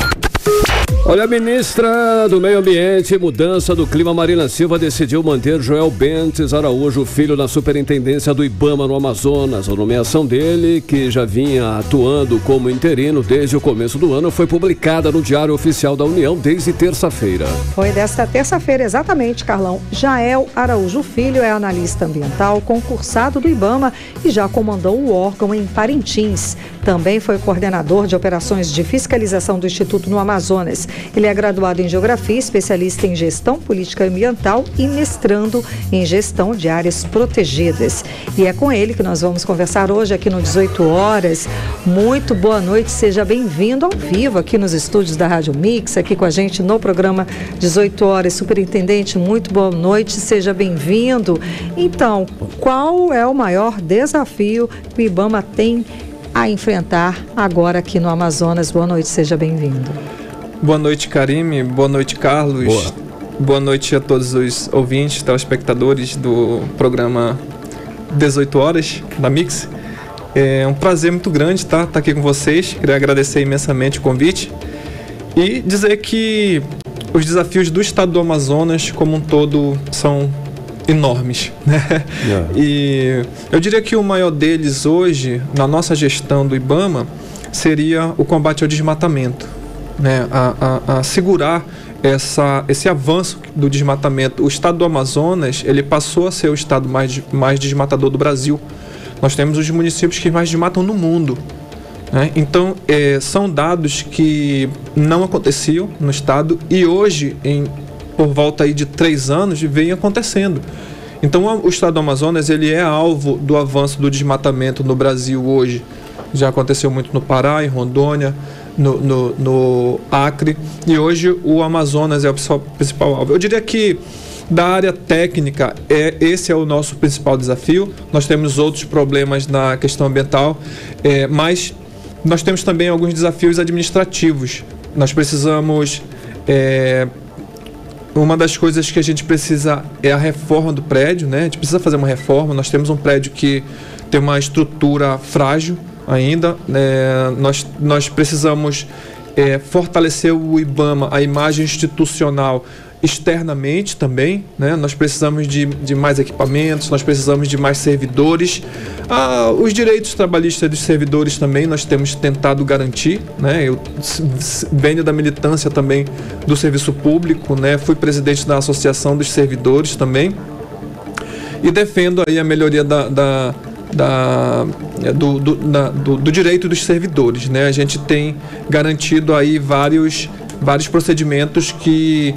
Olha, a ministra do Meio Ambiente e Mudança do Clima, Marina Silva, decidiu manter Joel Bentes Araújo Filho na superintendência do IBAMA no Amazonas. A nomeação dele, que já vinha atuando como interino desde o começo do ano, foi publicada no Diário Oficial da União desde terça-feira. Foi desta terça-feira, exatamente, Carlão. Jael Araújo Filho é analista ambiental concursado do IBAMA e já comandou o órgão em Parintins. também foi coordenador de operações de fiscalização do Instituto no Amazonas. Ele é graduado em Geografia, especialista em Gestão Política Ambiental e mestrando em Gestão de Áreas Protegidas. E é com ele que nós vamos conversar hoje aqui no 18 horas. Muito boa noite, seja bem-vindo ao vivo aqui nos estúdios da Rádio Mix, aqui com a gente no programa 18 horas. Superintendente, muito boa noite, seja bem-vindo. Então, qual é o maior desafio que o IBAMA tem a enfrentar agora aqui no Amazonas? Boa noite, seja bem-vindo. Boa noite, Karime. Boa noite, Carlos. Boa noite a todos os ouvintes, telespectadores do programa 18 horas da Mix. É um prazer muito grande estar aqui com vocês. Queria agradecer imensamente o convite e dizer que os desafios do estado do Amazonas como um todo são enormes, né? E eu diria que o maior deles hoje, na nossa gestão do IBAMA, seria o combate ao desmatamento, né? A segurar esse avanço do desmatamento. O estado do Amazonas, ele passou a ser o estado mais desmatador do Brasil. Nós temos os municípios que mais desmatam no mundo, né? Então, são dados que não aconteciam no estado e hoje, por volta aí de 3 anos, vem acontecendo. Então, o estado do Amazonas, ele é alvo do avanço do desmatamento no Brasil hoje. Já aconteceu muito no Pará, em Rondônia, no Acre, e hoje o Amazonas é o principal alvo. Eu diria que da área técnica, esse é o nosso principal desafio. Nós temos outros problemas na questão ambiental, mas nós temos também alguns desafios administrativos. Nós precisamos... uma das coisas que a gente precisa é a reforma do prédio, né? A gente precisa fazer uma reforma. Nós temos um prédio que tem uma estrutura frágil ainda. Nós precisamos fortalecer o IBAMA, a imagem institucional externamente também, né? Nós precisamos de mais equipamentos, nós precisamos de mais servidores. Os direitos trabalhistas dos servidores também nós temos tentado garantir, né? Eu venho da militância também do serviço público, né? Fui presidente da Associação dos Servidores também e defendo aí a melhoria do direito dos servidores, né? A gente tem garantido aí vários procedimentos que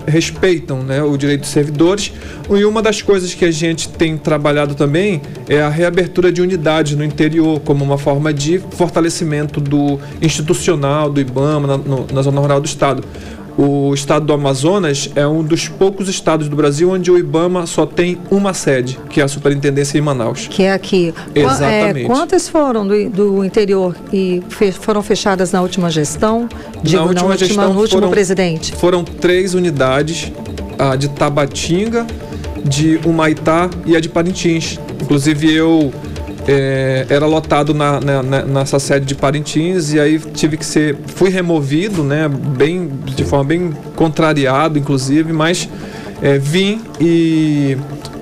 respeitam, né, o direito dos servidores. E uma das coisas que a gente tem trabalhado também é a reabertura de unidades no interior, como uma forma de fortalecimento do institucional do IBAMA na zona rural do estado. O estado do Amazonas é um dos poucos estados do Brasil onde o IBAMA só tem uma sede, que é a Superintendência em Manaus. Que é aqui. Exatamente. Quantas foram do interior e foram fechadas na última gestão? No último presidente? Foram 3 unidades, a de Tabatinga, de Humaitá e a de Parintins. Inclusive eu era lotado nessa sede de Parintins e aí fui removido, né, de forma bem contrariado, inclusive, mas vim e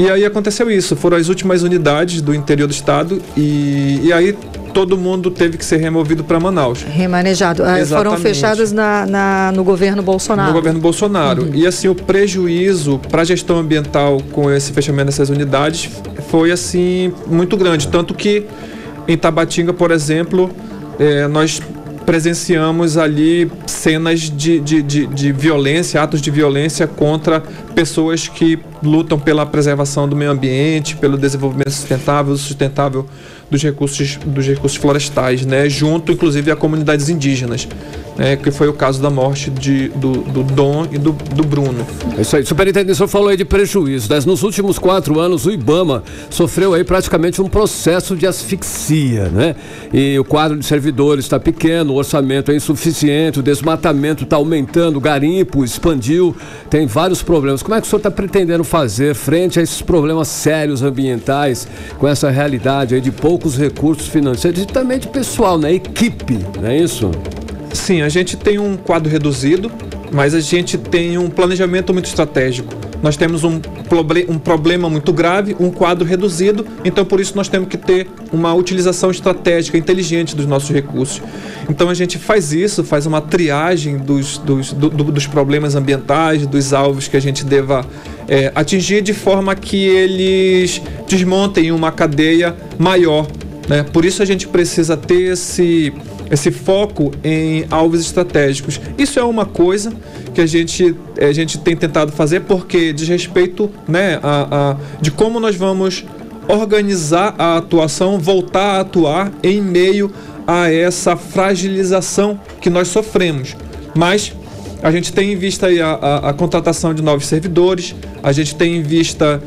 aí aconteceu isso. Foram as últimas unidades do interior do estado e aí todo mundo teve que ser removido para Manaus. Remanejado. Foram fechadas no governo Bolsonaro. No governo Bolsonaro. E assim, o prejuízo para a gestão ambiental com esse fechamento dessas unidades foi assim muito grande. Tanto que em Tabatinga, por exemplo, nós presenciamos ali cenas de violência, atos de violência contra pessoas que lutam pela preservação do meio ambiente, pelo desenvolvimento sustentável dos recursos florestais, né? Junto, inclusive, a comunidades indígenas, né? Que foi o caso da morte do Dom e do Bruno. É isso aí. Superintendente, o senhor falou aí de prejuízo, né? Nos últimos 4 anos, o IBAMA sofreu aí praticamente um processo de asfixia, né? E o quadro de servidores está pequeno, o orçamento é insuficiente, o desmatamento está aumentando, o garimpo expandiu, tem vários problemas. Como é que o senhor está pretendendo fazer frente a esses problemas sérios ambientais, com essa realidade aí de poucos recursos financeiros e também de pessoal, né? Equipe, não é isso? Sim, a gente tem um quadro reduzido, mas a gente tem um planejamento muito estratégico. Nós temos um problema muito grave, um quadro reduzido, então por isso nós temos que ter uma utilização estratégica, inteligente dos nossos recursos. Então a gente faz isso, faz uma triagem dos problemas ambientais, dos alvos que a gente deva atingir, de forma que eles desmontem uma cadeia maior, né? Por isso a gente precisa ter esse foco em alvos estratégicos. Isso é uma coisa que a gente tem tentado fazer porque diz respeito, né, de como nós vamos organizar a atuação, voltar a atuar em meio a essa fragilização que nós sofremos. Mas a gente tem em vista aí a contratação de novos servidores, a gente tem em vista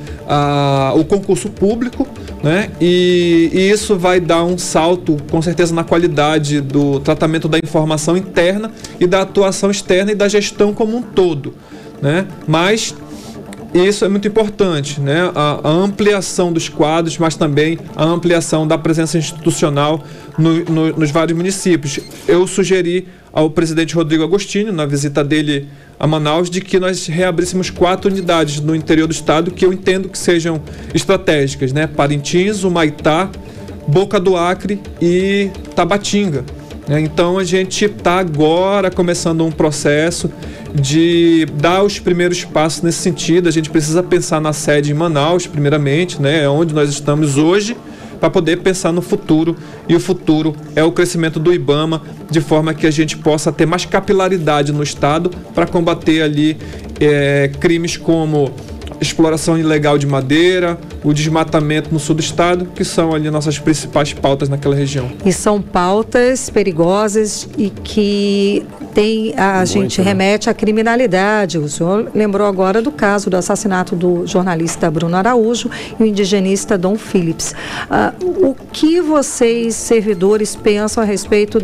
o concurso público, né? E isso vai dar um salto, com certeza, na qualidade do tratamento da informação interna e da atuação externa e da gestão como um todo, né? Mas isso é muito importante, né? A ampliação dos quadros, mas também a ampliação da presença institucional nos vários municípios. Eu sugeri ao presidente Rodrigo Agostinho, na visita dele a Manaus, de que nós reabríssemos 4 unidades no interior do estado que eu entendo que sejam estratégicas, né? Parintins, Humaitá, Boca do Acre e Tabatinga. Então a gente está agora começando um processo de dar os primeiros passos nesse sentido. A gente precisa pensar na sede em Manaus, primeiramente, né? Onde nós estamos hoje, para poder pensar no futuro, e o futuro é o crescimento do IBAMA, de forma que a gente possa ter mais capilaridade no estado para combater ali crimes como exploração ilegal de madeira, o desmatamento no sul do estado, que são ali nossas principais pautas naquela região. E são pautas perigosas e que a gente remete à criminalidade. O senhor lembrou agora do caso do assassinato do jornalista Bruno Araújo e o indigenista Dom Phillips. O que vocês, servidores, pensam a respeito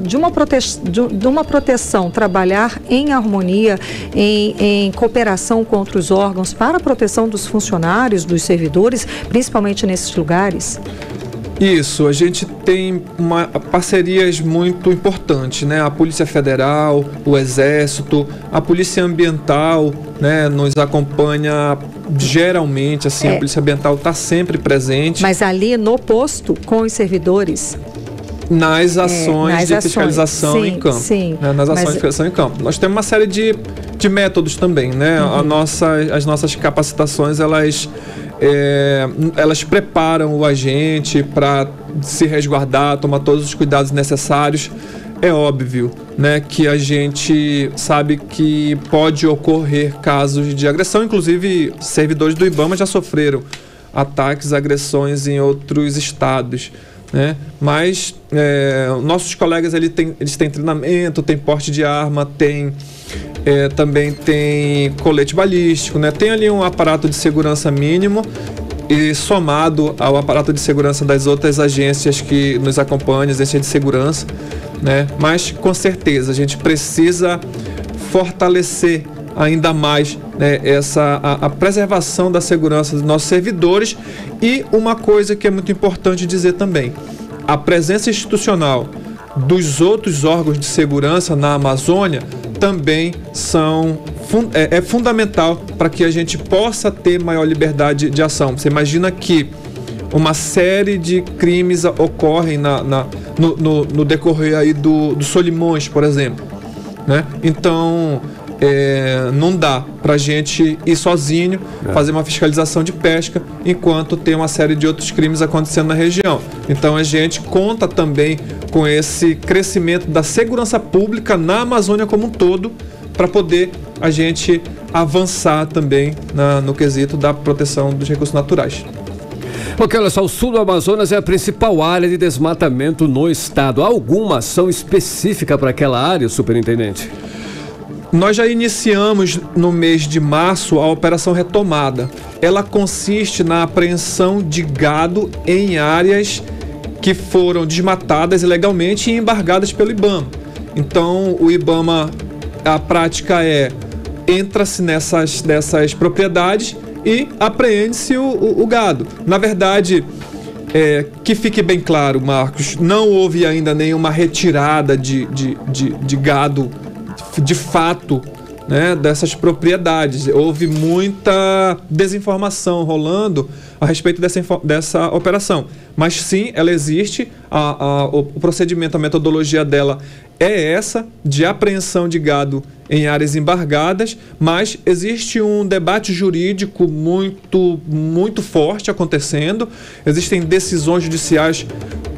de uma proteção, trabalhar em harmonia, em cooperação contra os órgãos para a proteção dos funcionários, dos servidores, principalmente nesses lugares? Isso, a gente tem parcerias muito importantes, né? A Polícia Federal, o Exército, a Polícia Ambiental, né? Nos acompanha geralmente, assim, a Polícia Ambiental está sempre presente. Mas ali no posto, com os servidores? Nas ações de fiscalização em campo. Sim, nas ações de fiscalização em campo. Nós temos uma série de métodos também, né? As nossas capacitações, elas preparam o agente para se resguardar, tomar todos os cuidados necessários. É óbvio, né, que a gente sabe que pode ocorrer casos de agressão, inclusive servidores do IBAMA já sofreram ataques, agressões em outros estados, né? Mas nossos colegas eles têm treinamento, têm porte de arma, também tem colete balístico, né? Tem ali um aparato de segurança mínimo e somado ao aparato de segurança das outras agências que nos acompanham, agências de segurança, né? Mas com certeza a gente precisa fortalecer ainda mais, né, a preservação da segurança dos nossos servidores. E uma coisa que é muito importante dizer também: a presença institucional dos outros órgãos de segurança na Amazônia também é fundamental para que a gente possa ter maior liberdade de ação. Você imagina que uma série de crimes ocorrem no decorrer aí do Solimões, por exemplo, né? Então não dá para a gente ir sozinho fazer uma fiscalização de pesca enquanto tem uma série de outros crimes acontecendo na região. Então a gente conta também com esse crescimento da segurança pública na Amazônia como um todo, para poder a gente avançar também no quesito da proteção dos recursos naturais. Porque olha só, o sul do Amazonas é a principal área de desmatamento no estado. Há alguma ação específica para aquela área, superintendente? Nós já iniciamos no mês de março a Operação Retomada. Ela consiste na apreensão de gado em áreas que foram desmatadas ilegalmente e embargadas pelo IBAMA. Então, o IBAMA, a prática entra-se nessas propriedades e apreende-se o gado. Na verdade, que fique bem claro, Marcos, não houve ainda nenhuma retirada de gado de fato, né, dessas propriedades. Houve muita desinformação rolando a respeito dessa operação. Mas sim, ela existe, o procedimento, a metodologia dela é essa, de apreensão de gado em áreas embargadas, mas existe um debate jurídico muito, muito forte acontecendo. Existem decisões judiciais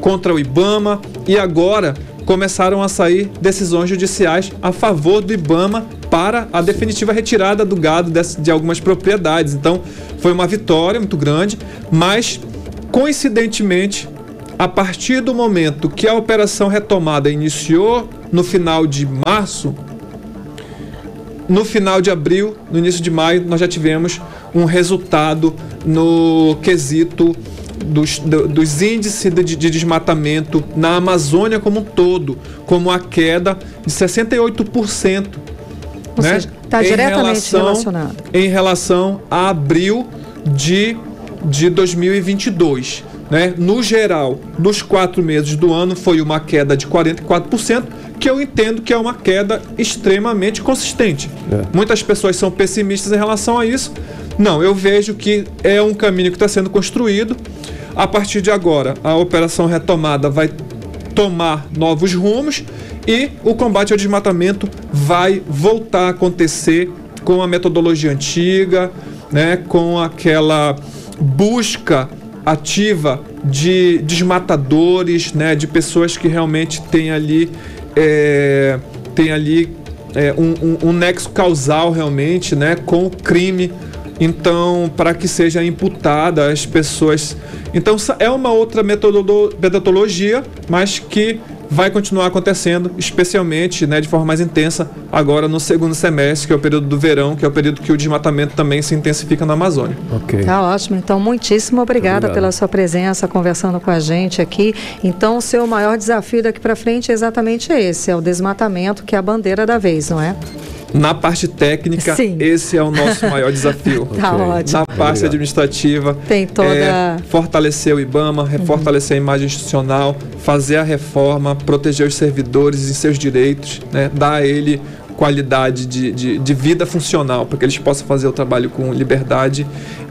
contra o IBAMA, e agora começaram a sair decisões judiciais a favor do IBAMA para a definitiva retirada do gado de algumas propriedades. Então, foi uma vitória muito grande, mas, coincidentemente, a partir do momento que a operação retomada iniciou no final de março, no final de abril, no início de maio, nós já tivemos um resultado no quesito dos índices de desmatamento na Amazônia como um todo, como a queda de 68%. Ou seja, está diretamente relacionado. Em relação a abril de 2022. Né? No geral, nos 4 meses do ano, foi uma queda de 44%, que eu entendo que é uma queda extremamente consistente. Muitas pessoas são pessimistas em relação a isso. Não, eu vejo que é um caminho que está sendo construído. A partir de agora, a operação retomada vai tomar novos rumos e o combate ao desmatamento vai voltar a acontecer com a metodologia antiga, né, com aquela busca ativa de desmatadores, né, de pessoas que realmente têm ali um nexo causal realmente, né, com o crime. Então, para que seja imputada as pessoas. Então, é uma outra metodologia, mas que vai continuar acontecendo, especialmente, né, de forma mais intensa, agora no segundo semestre, que é o período do verão, que é o período que o desmatamento também se intensifica na Amazônia. Ok. Tá ótimo. Então, muitíssimo obrigada pela sua presença, conversando com a gente aqui. Então, o seu maior desafio daqui para frente é exatamente esse, é o desmatamento, que é a bandeira da vez, não é? Na parte técnica, sim, esse é o nosso maior desafio. Tá ótimo. Na parte administrativa, tem toda... fortalecer o IBAMA, fortalecer a imagem institucional, fazer a reforma, proteger os servidores e seus direitos, né? Dar a ele qualidade de vida funcional, para que eles possam fazer o trabalho com liberdade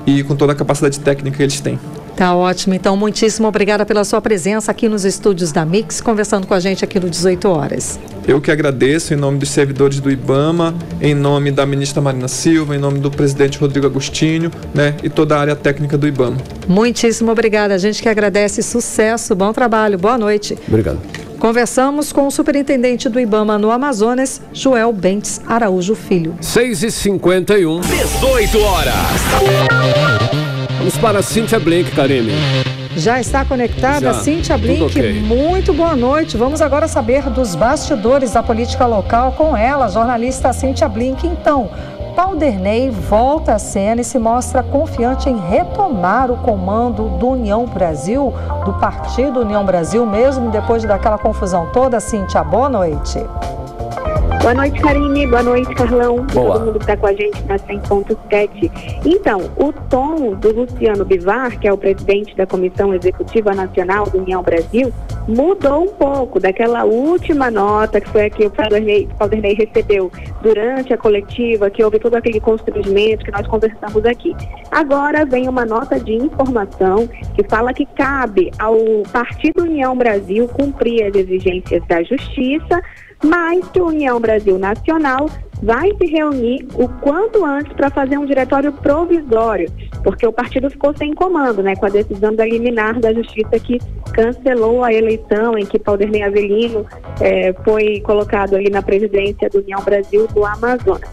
e com toda a capacidade técnica que eles têm. Tá ótimo. Então, muitíssimo obrigada pela sua presença aqui nos estúdios da Mix, conversando com a gente aqui no 18 horas. Eu que agradeço, em nome dos servidores do IBAMA, em nome da ministra Marina Silva, em nome do presidente Rodrigo Agostinho, né, e toda a área técnica do IBAMA. Muitíssimo obrigada. A gente que agradece, sucesso, bom trabalho, boa noite. Obrigado. Conversamos com o superintendente do IBAMA no Amazonas, Joel Bentes Araújo Filho. 6h51. 18 horas. Vamos para a Cíntia Blink, Karine. Já está conectada, Cíntia Blink, okay. Muito boa noite. Vamos agora saber dos bastidores da política local com ela, jornalista Cíntia Blink. Então, Paulderney volta à cena e se mostra confiante em retomar o comando do União Brasil, do Partido União Brasil, mesmo depois daquela confusão toda. Cíntia, boa noite. Boa noite, Karine. Boa noite, Carlão. Boa. Todo mundo que está com a gente na 100.7. Então, o tom do Luciano Bivar, que é o presidente da Comissão Executiva Nacional do União Brasil, mudou um pouco daquela última nota que foi a que o Paulderney recebeu durante a coletiva, que houve todo aquele constrangimento que nós conversamos aqui. Agora vem uma nota de informação que fala que cabe ao Partido União Brasil cumprir as exigências da Justiça, mas que a União Brasil Nacional vai se reunir o quanto antes para fazer um diretório provisório, porque o partido ficou sem comando, né, com a decisão da liminar da Justiça que cancelou a eleição em que Paulderney Avelino foi colocado ali na presidência do União Brasil do Amazonas.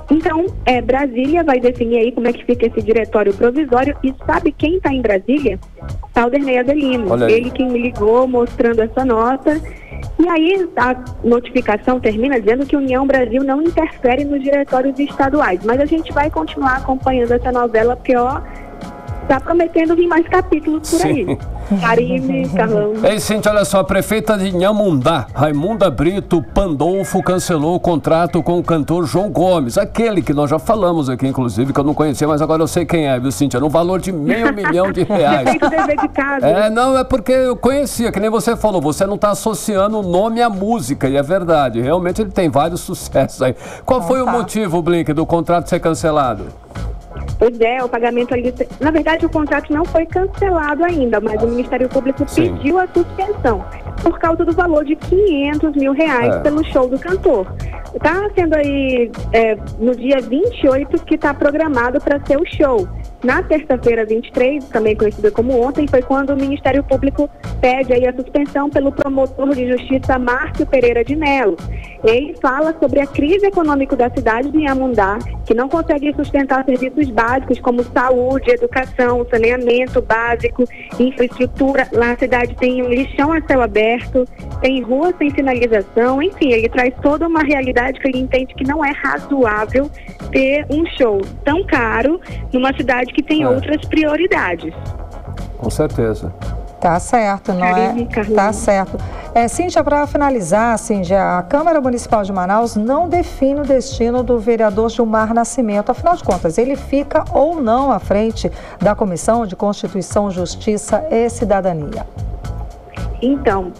Então, Brasília vai definir aí como é que fica esse diretório provisório. E sabe quem está em Brasília? Paulderney Avelino. Ele quem me ligou mostrando essa nota. E aí a notificação termina dizendo que União Brasil não interfere nos diretórios estaduais. Mas a gente vai continuar acompanhando essa novela, porque, tá prometendo vir mais capítulos por aí. Karine, Carlão. Ei, Cíntia, olha só, a prefeita de Inhamundá, Raimunda Brito Pandolfo, cancelou o contrato com o cantor João Gomes, aquele que nós já falamos aqui, inclusive, que eu não conhecia, mas agora eu sei quem é, viu, Cíntia? No valor de R$500 milhão. Não, é porque eu conhecia, que nem você falou, você não está associando o nome à música, e é verdade, realmente ele tem vários sucessos aí. Qual foi o motivo, Blink, do contrato ser cancelado? Pois é, o pagamento ali... Na verdade, o contrato não foi cancelado ainda, mas o Ministério Público pediu a suspensão por causa do valor de R$500 mil pelo show do cantor. Está sendo aí no dia 28 que está programado para ser o show. Na terça-feira 23, também conhecida como ontem, foi quando o Ministério Público pede aí a suspensão pelo promotor de justiça Márcio Pereira de Mello. Ele fala sobre a crise econômica da cidade de Inhamundá, que não consegue sustentar serviços básicos como saúde, educação, saneamento básico, infraestrutura. Lá a cidade tem um lixão a céu aberto, tem ruas sem sinalização, enfim, ele traz toda uma realidade que ele entende que não é razoável ter um show tão caro numa cidade que tem outras prioridades. Com certeza. Tá certo, não é? Tá certo. Cíntia, para finalizar, Cíntia, a Câmara Municipal de Manaus não define o destino do vereador Gilmar Nascimento. Afinal de contas, ele fica ou não à frente da Comissão de Constituição, Justiça e Cidadania? Então,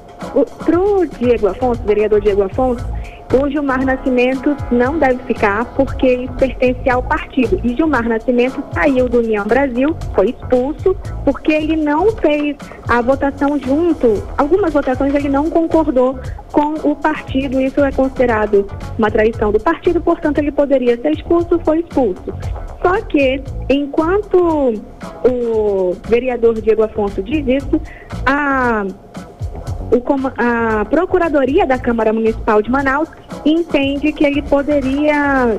para o Diego Afonso, vereador Diego Afonso, o Gilmar Nascimento não deve ficar porque isso pertence ao partido. E Gilmar Nascimento saiu do União Brasil, foi expulso, porque ele não fez a votação junto. Algumas votações ele não concordou com o partido. Isso é considerado uma traição do partido, portanto ele poderia ser expulso, foi expulso. Só que, enquanto o vereador Diego Afonso diz isso, a Procuradoria da Câmara Municipal de Manaus entende que ele poderia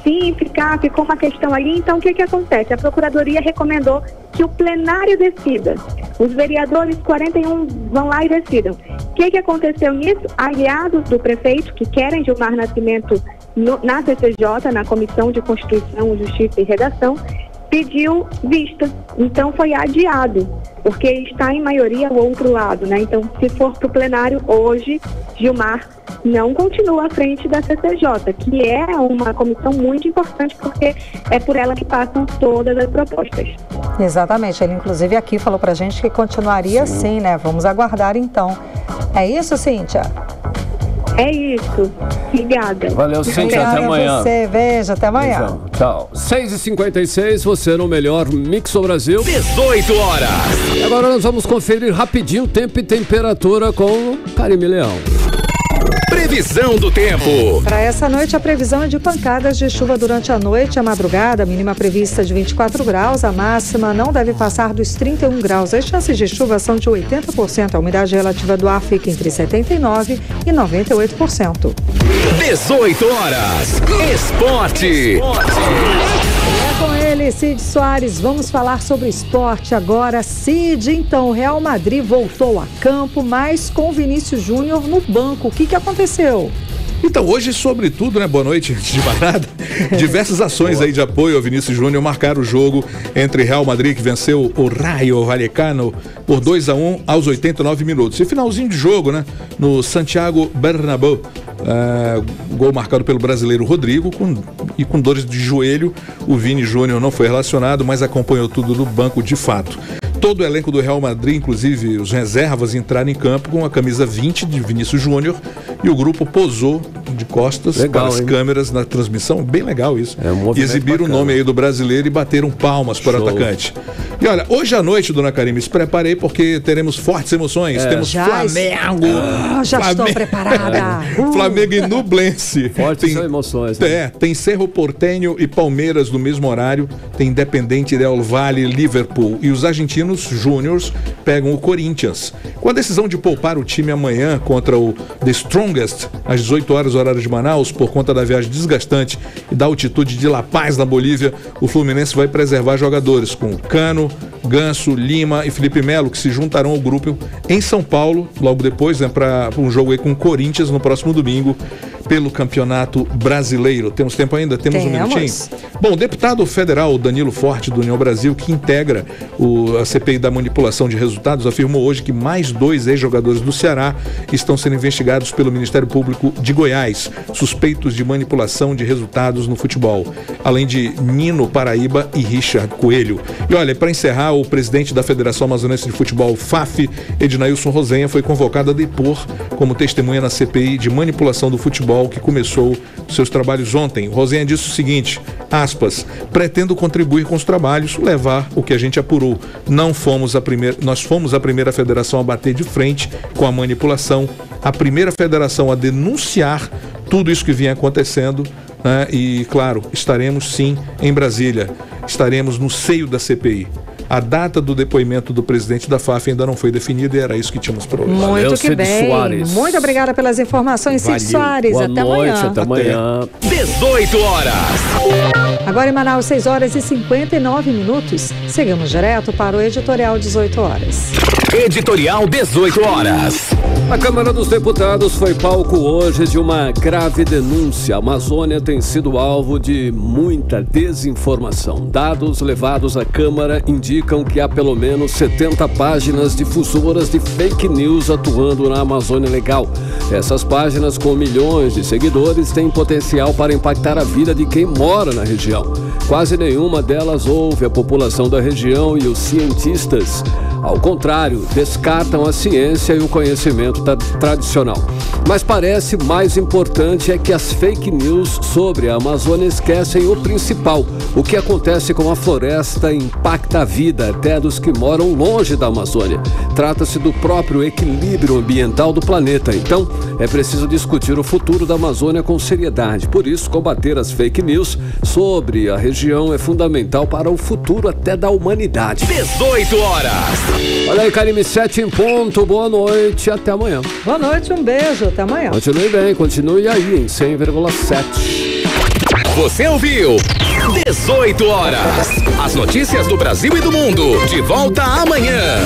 sim ficou uma questão ali. Então o que acontece? A Procuradoria recomendou que o plenário decida. Os vereadores 41 vão lá e decidam. O que aconteceu nisso? Aliados do prefeito que querem Gilmar Nascimento na CCJ, na Comissão de Constituição, Justiça e Redação, pediu vista, então foi adiado, porque está em maioria o outro lado, né? Então, se for para o plenário hoje, Gilmar não continua à frente da CCJ, que é uma comissão muito importante, porque é por ela que passam todas as propostas. Exatamente, ele inclusive aqui falou pra gente que continuaria assim, né? Vamos aguardar então. É isso, Cíntia? É isso. Obrigada. Valeu, Cíntia. Até amanhã. Você, beijo, até amanhã. Beijão. Tchau. 6h56, você no melhor Mix do Brasil. 18 horas. Agora nós vamos conferir rapidinho tempo e temperatura com Karime Leão. Previsão do tempo. Para essa noite, a previsão é de pancadas de chuva durante a noite e a madrugada. A mínima prevista de 24 graus, a máxima não deve passar dos 31 graus. As chances de chuva são de 80%. A umidade relativa do ar fica entre 79% e 98%. 18 horas. Esporte. É com ele, Cid Soares. Vamos falar sobre esporte agora. Cid, então, o Real Madrid voltou a campo, mas com Vinícius Júnior no banco. O que aconteceu? Então, hoje, sobretudo, né? Boa noite, antes de mais nada. Diversas ações aí de apoio ao Vinícius Júnior marcaram o jogo entre Real Madrid, que venceu o Rayo Vallecano por 2-1 aos 89 minutos. E finalzinho de jogo, né? No Santiago Bernabéu. Gol marcado pelo brasileiro Rodrigo com dores de joelho. O Vini Júnior não foi relacionado, mas acompanhou tudo do banco de fato. Todo o elenco do Real Madrid, inclusive os reservas, entraram em campo com a camisa 20 de Vinícius Júnior e o grupo posou de costas para as câmeras na transmissão. Bem legal isso. E exibiram o nome aí do brasileiro e bateram palmas para o atacante. E olha, hoje à noite, dona Karime, se preparei porque teremos fortes emoções. Temos Flamengo. Já estou preparada. Flamengo e Nublense. Fortes emoções. Né? Tem Cerro Porteño e Palmeiras no mesmo horário. Tem Independente Del Valle, Liverpool. E os argentinos Júniors pegam o Corinthians. Com a decisão de poupar o time amanhã contra o The Strongest, às 18 horas, horário de Manaus, por conta da viagem desgastante e da altitude de La Paz, na Bolívia, o Fluminense vai preservar jogadores com Cano, Ganso, Lima e Felipe Melo, que se juntarão ao grupo em São Paulo, logo depois, né, para um jogo aí com o Corinthians no próximo domingo, pelo Campeonato Brasileiro. Temos tempo ainda? Temos um minutinho? Bom, o deputado federal Danilo Forte, do União Brasil, que integra a CPI da manipulação de resultados, afirmou hoje que mais 2 ex-jogadores do Ceará estão sendo investigados pelo Ministério Público de Goiás, suspeitos de manipulação de resultados no futebol, além de Nino Paraíba e Richard Coelho. E olha, para encerrar, o presidente da Federação Amazonense de Futebol, FAF, Ednailson Rosenha, foi convocado a depor como testemunha na CPI de manipulação do futebol, que começou seus trabalhos ontem. Rosenha disse o seguinte, aspas, pretendo contribuir com os trabalhos, levar o que a gente apurou. Nós fomos a primeira federação a bater de frente com a manipulação, a primeira federação a denunciar tudo isso que vinha acontecendo, né? E claro, estaremos sim em Brasília. estaremos no seio da CPI. A data do depoimento do presidente da FAF ainda não foi definida e era isso que tínhamos para hoje. Muito que bem. Soares. Muito obrigada pelas informações, Cid Soares. Boa até noite, amanhã. Até amanhã. 18 horas. Agora em Manaus, 6 horas e 59 minutos. Seguimos direto para o Editorial 18 horas. Editorial 18 horas. A Câmara dos Deputados foi palco hoje de uma grave denúncia. A Amazônia tem sido alvo de muita desinformação. Dados levados à Câmara indicam que há pelo menos 70 páginas difusoras de fake news atuando na Amazônia Legal. Essas páginas, com milhões de seguidores, têm potencial para impactar a vida de quem mora na região. Quase nenhuma delas ouve a população da região e os cientistas. Ao contrário, descartam a ciência e o conhecimento tradicional. Mas parece mais importante é que as fake news sobre a Amazônia esquecem o principal. O que acontece com a floresta impacta a vida até dos que moram longe da Amazônia. Trata-se do próprio equilíbrio ambiental do planeta. Então, é preciso discutir o futuro da Amazônia com seriedade. Por isso, combater as fake news sobre a região é fundamental para o futuro até da humanidade. 18 horas. Olha aí, Karime, 7 em ponto. Boa noite, até amanhã. Boa noite, um beijo, até amanhã. Continue bem, continue aí em 100,7. Você ouviu 18 horas. As notícias do Brasil e do mundo. De volta amanhã.